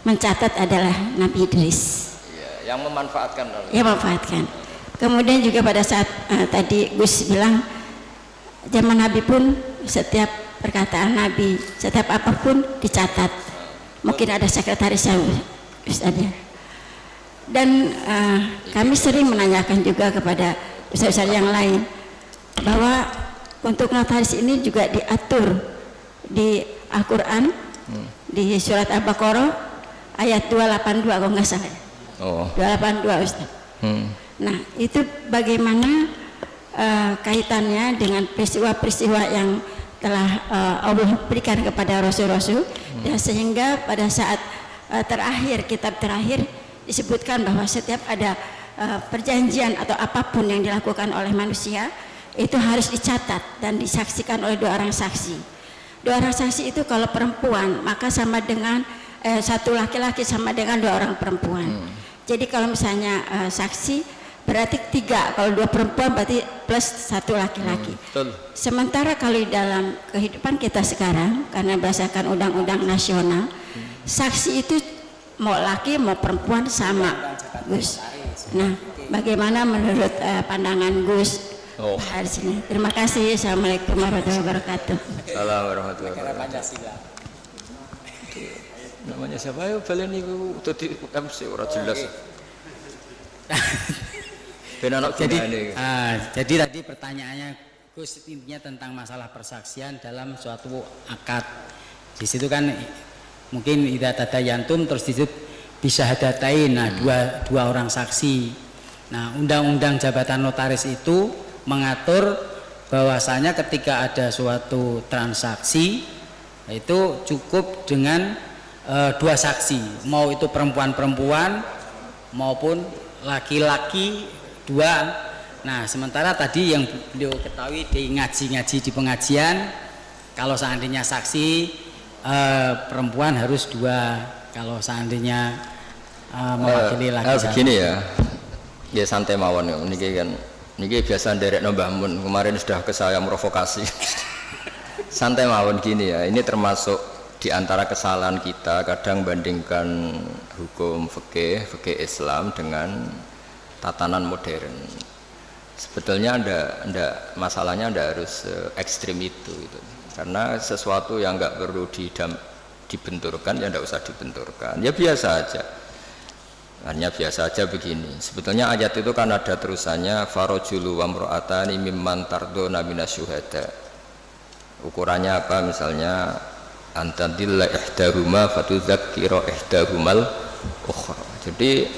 mencatat adalah Nabi Idris. Ya, yang memanfaatkan. Ya, memanfaatkan. Kemudian juga pada saat tadi Gus bilang zaman Nabi pun setiap perkataan Nabi, setiap apapun dicatat. Mungkin ada sekretarisnya Ustaz ya. Dan kami sering menanyakan juga kepada ustaz-ustaz yang lain bahwa untuk notaris ini juga diatur di Al-Quran di surat Al-Baqarah ayat 282 kalau nggak salah. 282 Ustaz. Nah itu bagaimana kaitannya dengan peristiwa-peristiwa yang telah Allah berikan kepada Rasul-Rasul, dan sehingga pada saat kitab terakhir disebutkan bahwa setiap ada perjanjian atau apapun yang dilakukan oleh manusia itu harus dicatat dan disaksikan oleh 2 orang saksi. 2 orang saksi itu kalau perempuan maka sama dengan 1 laki-laki sama dengan 2 orang perempuan. Jadi kalau misalnya saksi berarti 3, kalau 2 perempuan berarti plus 1 laki-laki. Sementara kalau di dalam kehidupan kita sekarang karena berdasarkan undang-undang nasional, saksi itu mau laki mau perempuan sama, Gus. Nah, bagaimana menurut pandangan Gus? Di sini. Terima kasih. Assalamualaikum warahmatullahi wabarakatuh. Assalamualaikum warahmatullahi wabarakatuh. Namanya siapa ya? Balen niku dadi MC ora jelas. Jadi tadi pertanyaannya Gus intinya tentang masalah persaksian dalam suatu akad. Di situ kan mungkin idza tadayantum terus disebut bisa hadatain. Nah, dua orang saksi. Nah, undang-undang jabatan notaris itu mengatur bahwasanya ketika ada suatu transaksi itu cukup dengan 2 saksi, mau itu perempuan-perempuan maupun laki-laki 2. Nah, sementara tadi yang beliau ketahui di ngaji-ngaji di pengajian, kalau seandainya saksi perempuan harus 2, kalau seandainya mewakili laki-laki. Begini ya santai mawon ya. Niki biasa nderek Mbah Mun, kemarin sudah ke saya provokasi. Santai mawon gini ya, ini termasuk di antara kesalahan kita kadang bandingkan hukum fikih Islam dengan tatanan modern. Sebetulnya masalahnya ndak harus ekstrim itu gitu. Karena sesuatu yang nggak perlu dibenturkan ya ndak usah dibenturkan. Ya biasa aja. Hanya biasa aja begini. Sebetulnya ayat itu kan ada terusannya farajulu wa imra'atani mimman tarduna minasyuhada. Ukurannya apa? Misalnya antadilla ihdahuma fatudzakkira ihdahumal ukhra. Jadi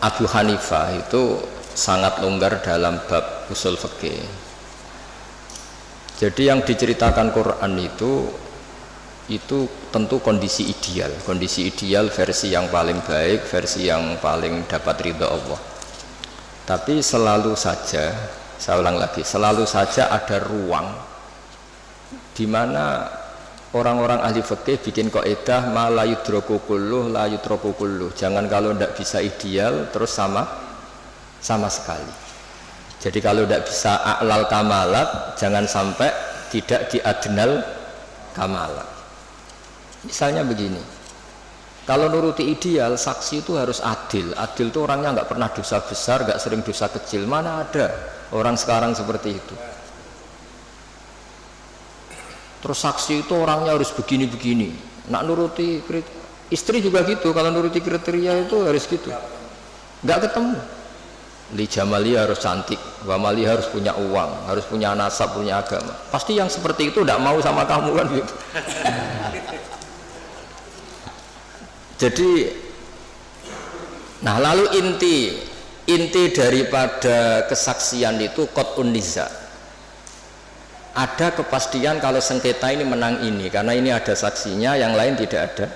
Abu Hanifah itu sangat longgar dalam bab usul fikih. Jadi yang diceritakan Quran itu tentu kondisi ideal versi yang paling baik, versi yang paling dapat ridha Allah. Tapi selalu saja, saya ulang lagi, selalu saja ada ruang di mana orang-orang ahli fikih bikin kaidah ma la yudraku kulluh la yudraku kulluh. Jangan kalau tidak bisa ideal terus sama sekali. Jadi kalau tidak bisa a'lal kamalat, jangan sampai tidak di adnal kamalat. Misalnya begini, kalau nuruti ideal saksi itu harus adil. Adil itu orangnya nggak pernah dosa besar, nggak sering dosa kecil. Mana ada orang sekarang seperti itu? Terus saksi itu orangnya harus begini-begini. Nak nuruti istri juga gitu. Kalau nuruti kriteria itu harus gitu. Nggak ketemu. Li jamali harus cantik, wa mali harus punya uang, harus punya nasab, punya agama. Pasti yang seperti itu tidak mau sama kamu kan gitu. Jadi, nah lalu inti daripada kesaksian itu qat'un niza. Ada kepastian kalau sengketa ini menang ini, karena ini ada saksinya, yang lain tidak ada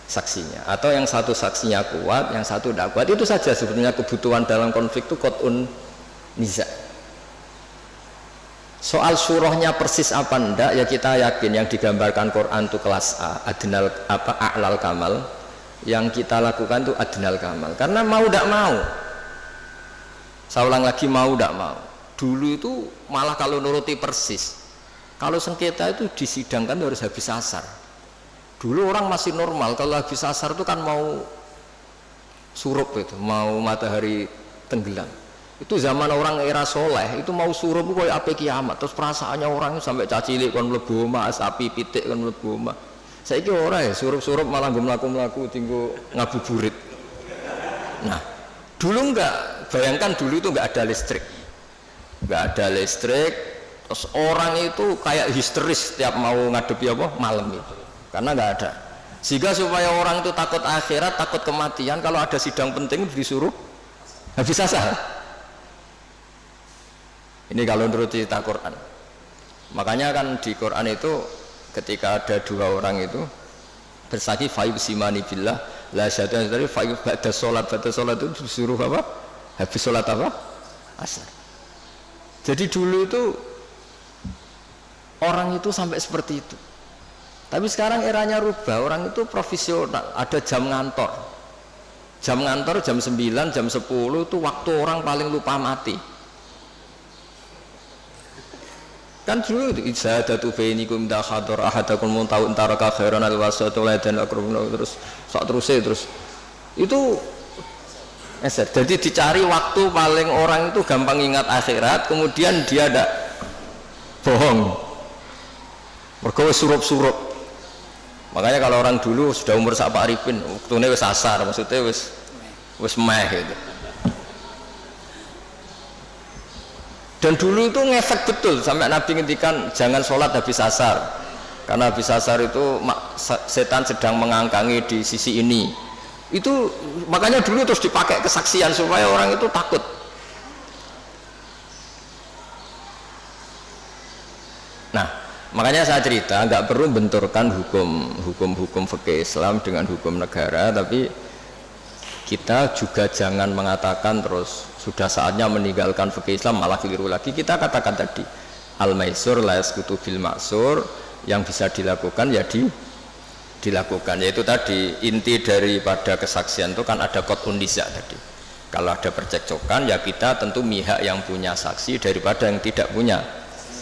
saksinya, atau yang satu saksinya kuat, yang satu tidak kuat. Itu saja sebetulnya kebutuhan dalam konflik itu qat'un niza. Soal surahnya persis apa enggak, ya kita yakin yang digambarkan Quran itu kelas A, adnal a'lal kamal. Yang kita lakukan itu adnal kamal, karena mau tidak mau. Saya ulang lagi, mau tidak mau. Dulu itu malah kalau nuruti persis, kalau sengketa itu disidangkan harus habis asar. Dulu orang masih normal, kalau habis asar itu kan mau surup, itu mau matahari tenggelam. Itu zaman orang era soleh, itu mau surup itu kayak apa kiamat. Terus perasaannya orang sampai cacilik kon mlebu omah, sapi pitik kon mlebu omah. Saiki ora ya, surup-surup malah nggo mlaku-mlaku tinggo ngabuburit. Nah, dulu enggak, bayangkan dulu itu enggak ada listrik. Enggak ada listrik, terus orang itu kayak histeris setiap mau ngadepi apa malam itu. Karena enggak ada. Sehingga supaya orang itu takut akhirat, takut kematian, kalau ada sidang penting disuruh habis asar. Ini kalau menurut cerita Quran. Makanya kan di Quran itu ketika ada 2 orang itu bersaksi fa'ib simani billah la syaitan dari fa'ib ba'da sholat itu disuruh apa? Habis sholat apa? Asar. Jadi dulu itu orang itu sampai seperti itu. Tapi sekarang eranya rubah, orang itu profesional, ada jam ngantor. Jam ngantor jam 9, jam 10 itu waktu orang paling lupa mati. Kan dulu itu izzadatu bainikum idza hadara ahadakum munta'un taraka khairan al-wasatu la dan terus sak terus itu jadi dicari waktu paling orang itu gampang ingat akhirat, kemudian dia ada bohong mergo surup-surup. Makanya kalau orang dulu sudah umur sak Pak Arifin, waktune wis asar, maksudnya wis meh gitu. Dan dulu itu ngefek betul sampai Nabi ngendikan jangan sholat habis asar, karena habis asar itu setan sedang mengangkangi di sisi ini. Itu makanya dulu terus dipakai kesaksian supaya orang itu takut. Nah, makanya saya cerita nggak perlu benturkan hukum fikih Islam dengan hukum negara, tapi kita juga jangan mengatakan terus sudah saatnya meninggalkan fikih Islam malah keliru lagi. Kita katakan tadi al-maisur la yasqutu bil ma'sur, yang bisa dilakukan ya dilakukan, yaitu tadi inti daripada kesaksian itu kan ada qat'un niza tadi. Kalau ada percekcokan ya kita tentu mihak yang punya saksi daripada yang tidak punya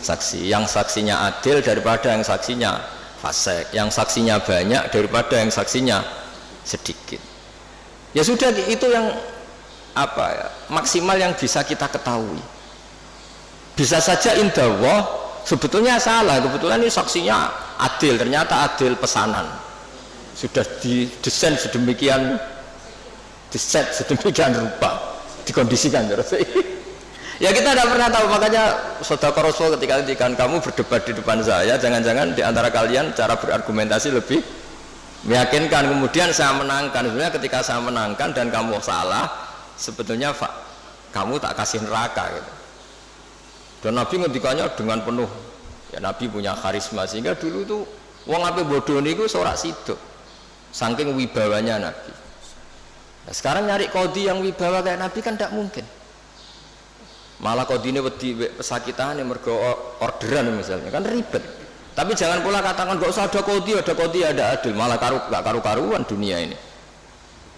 saksi, yang saksinya adil daripada yang saksinya fasik, yang saksinya banyak daripada yang saksinya sedikit. Ya sudah, itu yang apa ya, maksimal yang bisa kita ketahui. Bisa saja indallah sebetulnya salah, kebetulan ini saksinya adil, ternyata adil pesanan, sudah didesain sedemikian, diset sedemikian rupa, dikondisikan terus. Ya kita tidak pernah tahu, makanya Saudara Rasul ketika kamu berdebat di depan saya, jangan-jangan di antara kalian cara berargumentasi lebih meyakinkan, kemudian saya menangkan. Sebenarnya ketika saya menangkan dan kamu salah, sebetulnya kamu tak kasih neraka gitu. Dan Nabi ngendikannya dengan penuh, ya Nabi punya karisma, sehingga dulu tuh wong ape bodoh niku sorak sido saking wibawanya Nabi. Nah, sekarang nyari kodi yang wibawa kayak Nabi kan tidak mungkin. Malah kodine wedi pesakitane mergo orderan misalnya, kan ribet. Tapi jangan pula katakan gak usah ada kodi ada adil, malah gak karu-karuan dunia ini.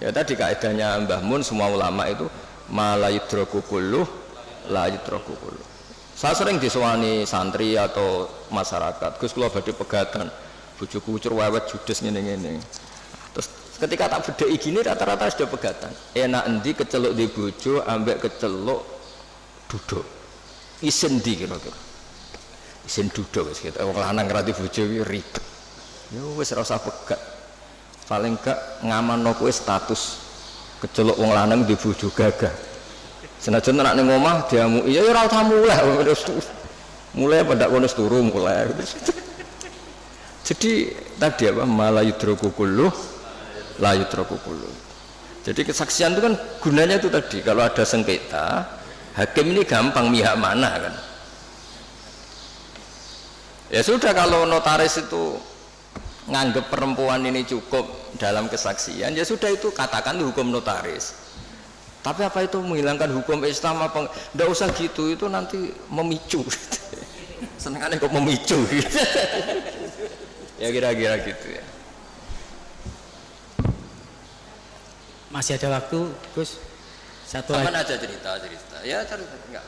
Ya tadi kaidahnya Mbah Mun, semua ulama itu ma la yudraku kulluh la yudraku kulluh. Saya sering disewani santri atau masyarakat, Gus kula badhe pegatan, bojoku ucur wewet judes ngene-ngene. Terus ketika tak bedheki gini rata-rata sudah pegatan. Enak endi keceluk di bojo ambek keceluk duduk. Isen ndi kira-kira? Isen duduk wis kita wong lanang ngrati bojo iki ribet. Yo wis ora usah pegat. Paling gak ngamanno kowe status keceluk wong lanang di bojo gagah. Senajan anak ning omah diamuki ya ora usah mulai pada kono turu mulai. Jadi tadi apa malah yudroku kulluh la yudroku kulluh. Jadi kesaksian itu kan gunanya itu tadi, kalau ada sengketa hakim ini gampang mihak mana kan. Ya sudah, kalau notaris itu nganggep perempuan ini cukup dalam kesaksian, ya sudah itu katakan hukum notaris. Tapi apa itu menghilangkan hukum Islam apa? Nggak usah gitu, itu nanti memicu. Senengannya kok memicu. Ya kira-kira gitu ya. Masih ada waktu, Gus? Satu lagi. Aja cerita. Ya cerita enggak.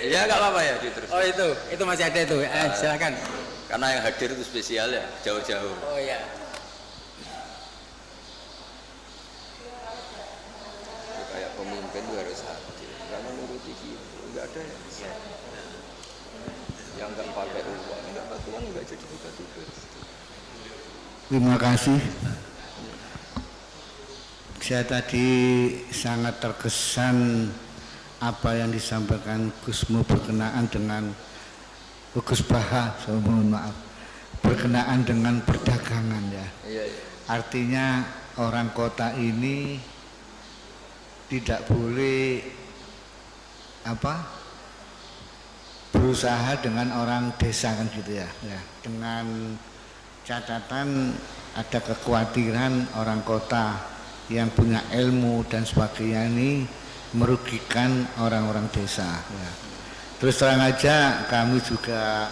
Ya enggak apa-apa ya diterus. Oh itu masih ada itu. Silakan. Karena yang hadir itu spesial ya, jauh-jauh. Oh iya. Kayak pemimpin itu harus hadir, nggak menuruti gitu, nggak ada ya. Yang nggak pakai uang, nggak jadi tiba-tiba. Terima kasih. Saya tadi sangat terkesan apa yang disampaikan Gusmu berkenaan dengan Gus Baha, saya mohon maaf, berkenaan dengan perdagangan ya. Iya. Artinya orang kota ini tidak boleh berusaha dengan orang desa kan gitu ya. Dengan catatan ada kekhawatiran orang kota yang punya ilmu dan sebagainya ini merugikan orang-orang desa ya. Terus terang aja kami juga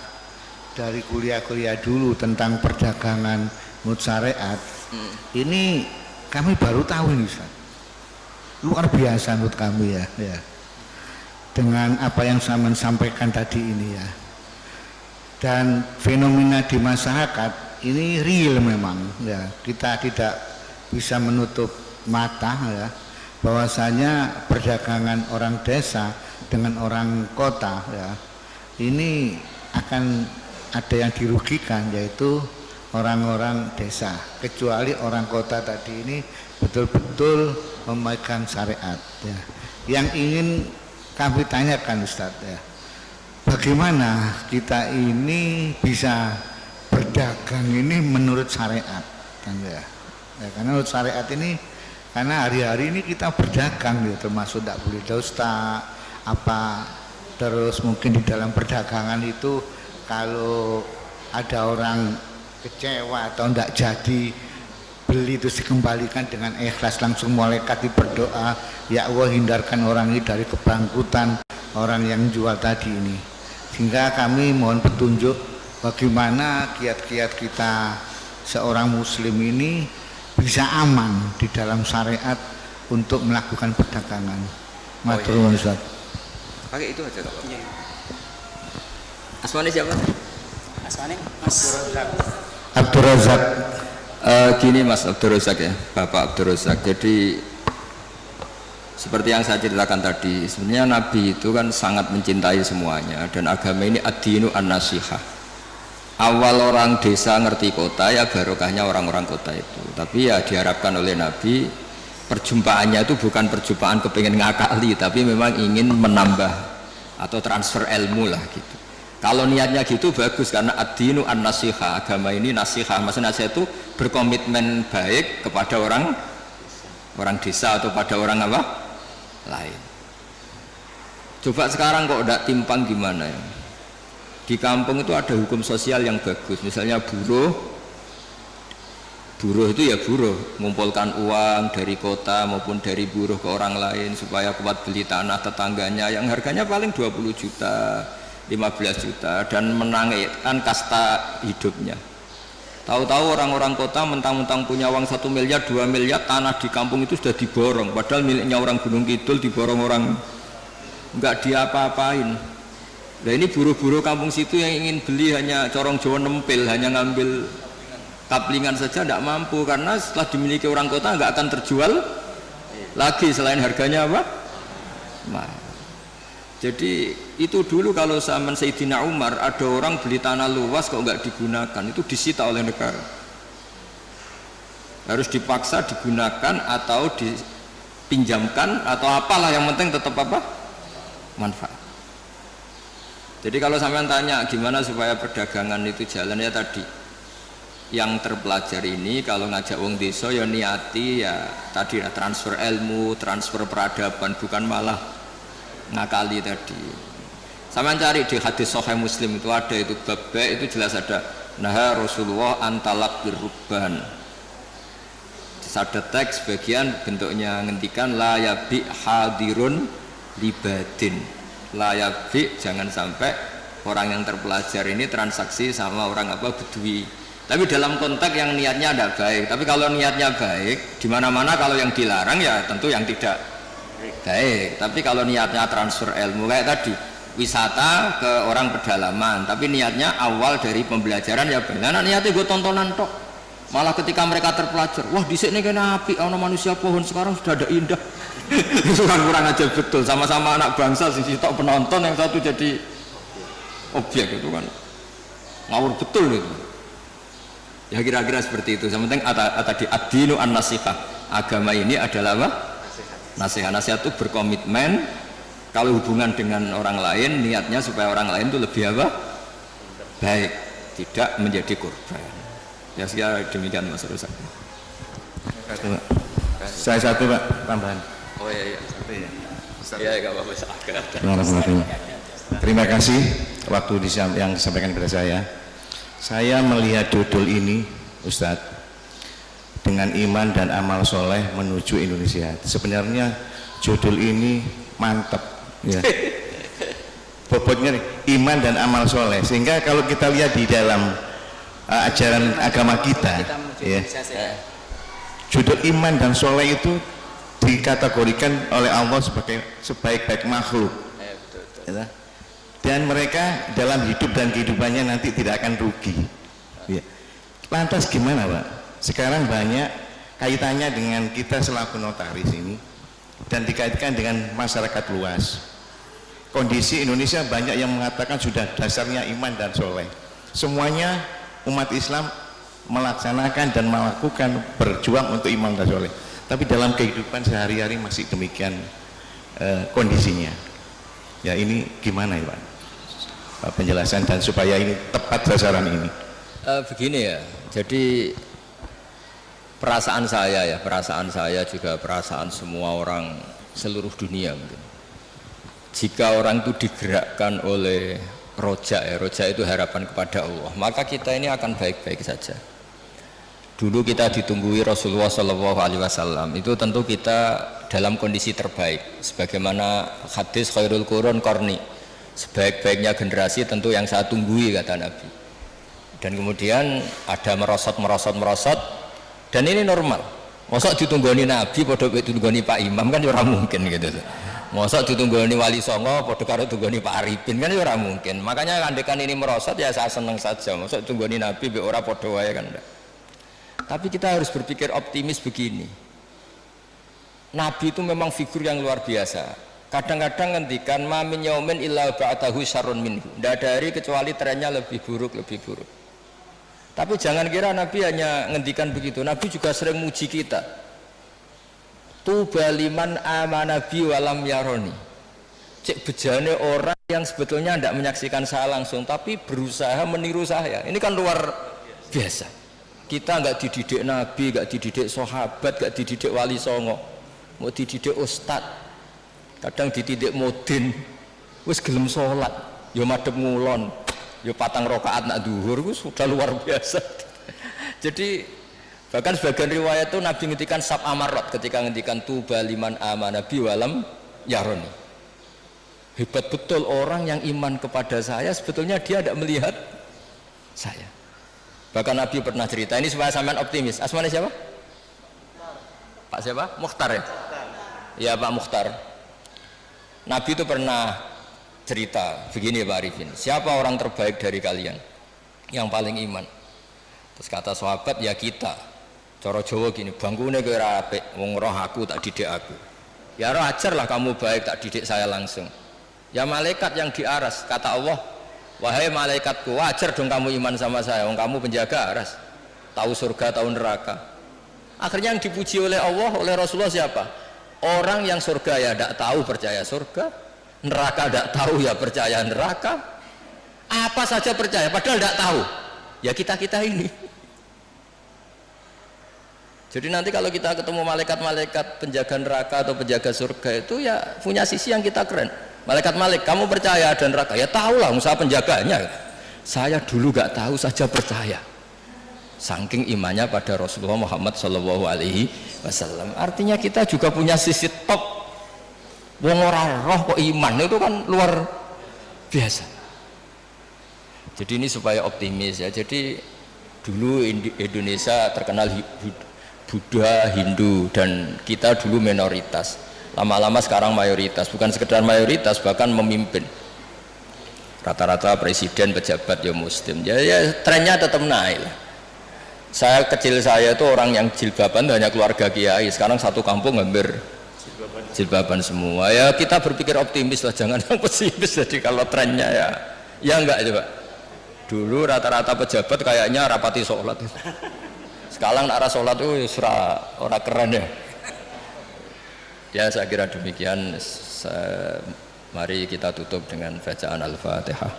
dari kuliah-kuliah dulu tentang perdagangan menurut syariat. Ini kami baru tahu ini Ustaz. Luar biasa menurut kami ya. Dengan apa yang saya sampaikan tadi ini ya. Dan fenomena di masyarakat ini real memang ya. Kita tidak bisa menutup mata ya, bahwasanya perdagangan orang desa dengan orang kota ya, ini akan ada yang dirugikan, yaitu orang-orang desa, kecuali orang kota tadi ini betul-betul memegang syariat ya. Yang ingin kami tanyakan Ustadz ya, bagaimana kita ini bisa berdagang ini menurut syariat kan ya, karena menurut syariat ini, karena hari-hari ini kita berdagang ya, termasuk tidak boleh dusta apa, terus mungkin di dalam perdagangan itu kalau ada orang kecewa atau tidak jadi beli terus dikembalikan dengan ikhlas, langsung malaikat berdoa, ya Allah hindarkan orang ini dari kebangkrutan orang yang jual tadi ini. Sehingga kami mohon petunjuk bagaimana kiat-kiat kita seorang muslim ini bisa aman di dalam syariat untuk melakukan perdagangan. Matur nuwun Ustaz. Pakai itu aja Kak. Asmane siapa? Asmane Mas Abdur Razak. Gini Mas Abdur Razak ya, Bapak Abdur Razak. Jadi seperti yang saya ceritakan tadi, sebenarnya Nabi itu kan sangat mencintai semuanya, dan agama ini ad-dinu an-nasihah. Awal orang desa ngerti kota ya barokahnya orang-orang kota itu. Tapi ya diharapkan oleh Nabi perjumpaannya itu bukan perjumpaan kepengen ngakali, tapi memang ingin menambah atau transfer ilmu lah gitu. Kalau niatnya gitu bagus, karena ad-dinu an-nasihah, agama ini nasihah, maksudnya nasihat itu berkomitmen baik kepada orang desa atau pada orang apa lain. Coba sekarang kok udah timpang gimana ya? Di kampung itu ada hukum sosial yang bagus, misalnya buruh itu ya buruh, mengumpulkan uang dari kota maupun dari buruh ke orang lain supaya kuat beli tanah tetangganya yang harganya paling 20 juta 15 juta dan menangkan kasta hidupnya. Tahu-tahu orang-orang kota mentang-mentang punya uang 1 miliar 2 miliar, tanah di kampung itu sudah diborong, padahal miliknya orang Gunung Kidul, diborong orang, enggak diapa-apain. Nah ini buruh-buruh kampung situ yang ingin beli hanya corong Jawa nempel, hanya ngambil kaplingan saja tidak mampu, karena setelah dimiliki orang kota enggak akan terjual lagi selain harganya apa? Mahal. Jadi itu dulu kalau zaman Sayyidina Umar ada orang beli tanah luas kok enggak digunakan, itu disita oleh negara, harus dipaksa digunakan atau dipinjamkan atau apalah, yang penting tetap apa? Manfaat. Jadi kalau sampean tanya gimana supaya perdagangan itu jalan, ya tadi yang terpelajar ini kalau ngajak wong desa ya niati ya tadi ya transfer ilmu, transfer peradaban, bukan malah ngakali tadi. Sampean cari di hadis Sahih Muslim itu ada itu bab itu jelas ada nah Rasulullah antalak birruban. Ada teks bagian bentuknya ngendikan la yabi hadirun libadin. La yabi, jangan sampai orang yang terpelajar ini transaksi sama orang apa bedui. Tapi dalam konteks yang niatnya ada baik. Tapi kalau niatnya baik, di mana-mana kalau yang dilarang ya tentu yang tidak baik. Tapi kalau niatnya transfer ilmu kayak tadi, wisata ke orang pedalaman, tapi niatnya awal dari pembelajaran ya benar. Nah, niatnya gue tontonan tok. Malah ketika mereka terpelajar, wah di sini kena api, ono manusia pohon sekarang sudah ada indah. Itu kan kurang aja betul. Sama-sama anak bangsa, sisi tok penonton, yang satu jadi objek, itu kan ngawur betul itu. Ya kira-kira seperti itu. Yang penting tadi ad-dinu an-nasihah, agama ini adalah apa? Nasihat. Nasihat itu berkomitmen kalau hubungan dengan orang lain niatnya supaya orang lain itu lebih apa? Baik, tidak menjadi korban. Ya sekira demikian Mas Rusak. Saya satu Pak, tambahan. Oh iya. Satu ya. Iya enggak apa-apa. Terima kasih waktu yang disampaikan kepada saya. Saya melihat judul ini Ustadz dengan iman dan amal soleh menuju Indonesia. Sebenarnya judul ini mantap ya. bobotnya iman dan amal soleh. Sehingga kalau kita lihat di dalam ajaran agama kita, ya, judul iman dan soleh itu dikategorikan oleh Allah sebagai sebaik-baik makhluk, ya. Dan mereka dalam hidup dan kehidupannya nanti tidak akan rugi, ya. Lantas gimana Pak? Sekarang banyak kaitannya dengan kita selaku notaris ini dan dikaitkan dengan masyarakat luas. Kondisi Indonesia banyak yang mengatakan sudah dasarnya iman dan soleh. Semuanya umat Islam melaksanakan dan melakukan berjuang untuk iman dan soleh. Tapi dalam kehidupan sehari-hari masih demikian kondisinya. Ya ini gimana ya Pak? Penjelasan dan supaya ini tepat sasaran ini. Begini ya, jadi perasaan saya juga perasaan semua orang seluruh dunia mungkin. Jika orang itu digerakkan oleh roja itu harapan kepada Allah, maka kita ini akan baik-baik saja. Dulu kita ditunggui Rasulullah SAW, itu tentu kita dalam kondisi terbaik. Sebagaimana hadis khairul qurun qarni, sebaik-baiknya generasi tentu yang saya tunggui, kata Nabi. Dan kemudian ada merosot, dan ini normal. Masa ditunggoni Nabi padha ditunggoni Pak Imam kan ora mungkin gitu. Masa ditunggoni Wali Songo padha karo tunggoni Pak Arifin kan ora mungkin. Makanya andekan ini merosot ya saya seneng saja. Masa ditunggoni Nabi mbek ora padha wae kan enggak. Tapi kita harus berpikir optimis begini. Nabi itu memang figur yang luar biasa. Kadang-kadang ngendikan ma min yaumin illa ba'dahu syarrun minhu. Tidak ada hari kecuali trennya lebih buruk. Tapi jangan kira Nabi hanya ngendikan begitu. Nabi juga sering muji kita. Tuba liman amana bi walam yaroni. Cek bejane orang yang sebetulnya tidak menyaksikan saya langsung tapi berusaha meniru saya. Ini kan luar biasa. Kita nggak dididik Nabi, nggak dididik sahabat, nggak dididik Wali Songo, mau dididik ustad. Kadang dididik modin, wis gelem sholat, yo madhep ngulon, yo patang rakaat nak duhur, itu sudah luar biasa. Jadi bahkan sebagian riwayat itu Nabi ngendikan sab amarat ketika ngendikan tuba liman amana bi walam yaroni. Hebat betul orang yang iman kepada saya, sebetulnya dia tidak melihat saya. Bahkan Nabi pernah cerita, ini supaya sampean optimis. Asmane siapa? Pak siapa? Mukhtar ya? Ya Pak Mukhtar. Nabi itu pernah cerita begini Pak Arifin, siapa orang terbaik dari kalian yang paling iman? Terus kata sahabat, ya kita. Cara Jawa gini, bangkune kowe ora apik, wong roh aku tak didik aku. Ya roh ajarlah kamu baik, tak didik saya langsung. Ya malaikat yang di aras, kata Allah, wahai malaikatku, wajar dong kamu iman sama saya, wong kamu penjaga aras, tahu surga, tahu neraka. Akhirnya yang dipuji oleh Allah, oleh Rasulullah siapa? Orang yang surga ya tidak tahu percaya surga, neraka tidak tahu ya percaya neraka, apa saja percaya padahal tidak tahu. Ya kita ini. Jadi nanti kalau kita ketemu malaikat-malaikat penjaga neraka atau penjaga surga itu ya punya sisi yang kita keren. Malaikat kamu percaya ada neraka? Ya tahulah, saya penjaganya. Saya dulu gak tahu saja percaya. Saking imannya pada Rasulullah Muhammad SAW. Artinya kita juga punya sisi top. Wong ora roh kok iman itu kan luar biasa. Jadi ini supaya optimis ya. Jadi dulu Indonesia terkenal Buddha, Hindu, dan kita dulu minoritas. Lama-lama sekarang mayoritas. Bukan sekedar mayoritas, bahkan memimpin. Rata-rata presiden, pejabat ya Muslim. Ya trennya tetap naik lah. Kecil saya itu orang yang jilbaban hanya keluarga kiai, sekarang satu kampung hampir jilbaban semua. Ya kita berpikir optimis lah, jangan yang pesimis. Jadi kalau trennya ya enggak coba. Dulu rata-rata pejabat kayaknya rapati sholat. Sekarang arah sholat itu ora keren ya. Ya saya kira demikian. Mari kita tutup dengan bacaan Al-Fatihah.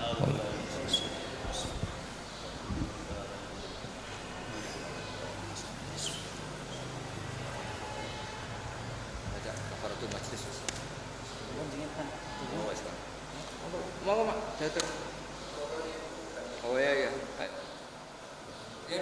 Oh ya. Ya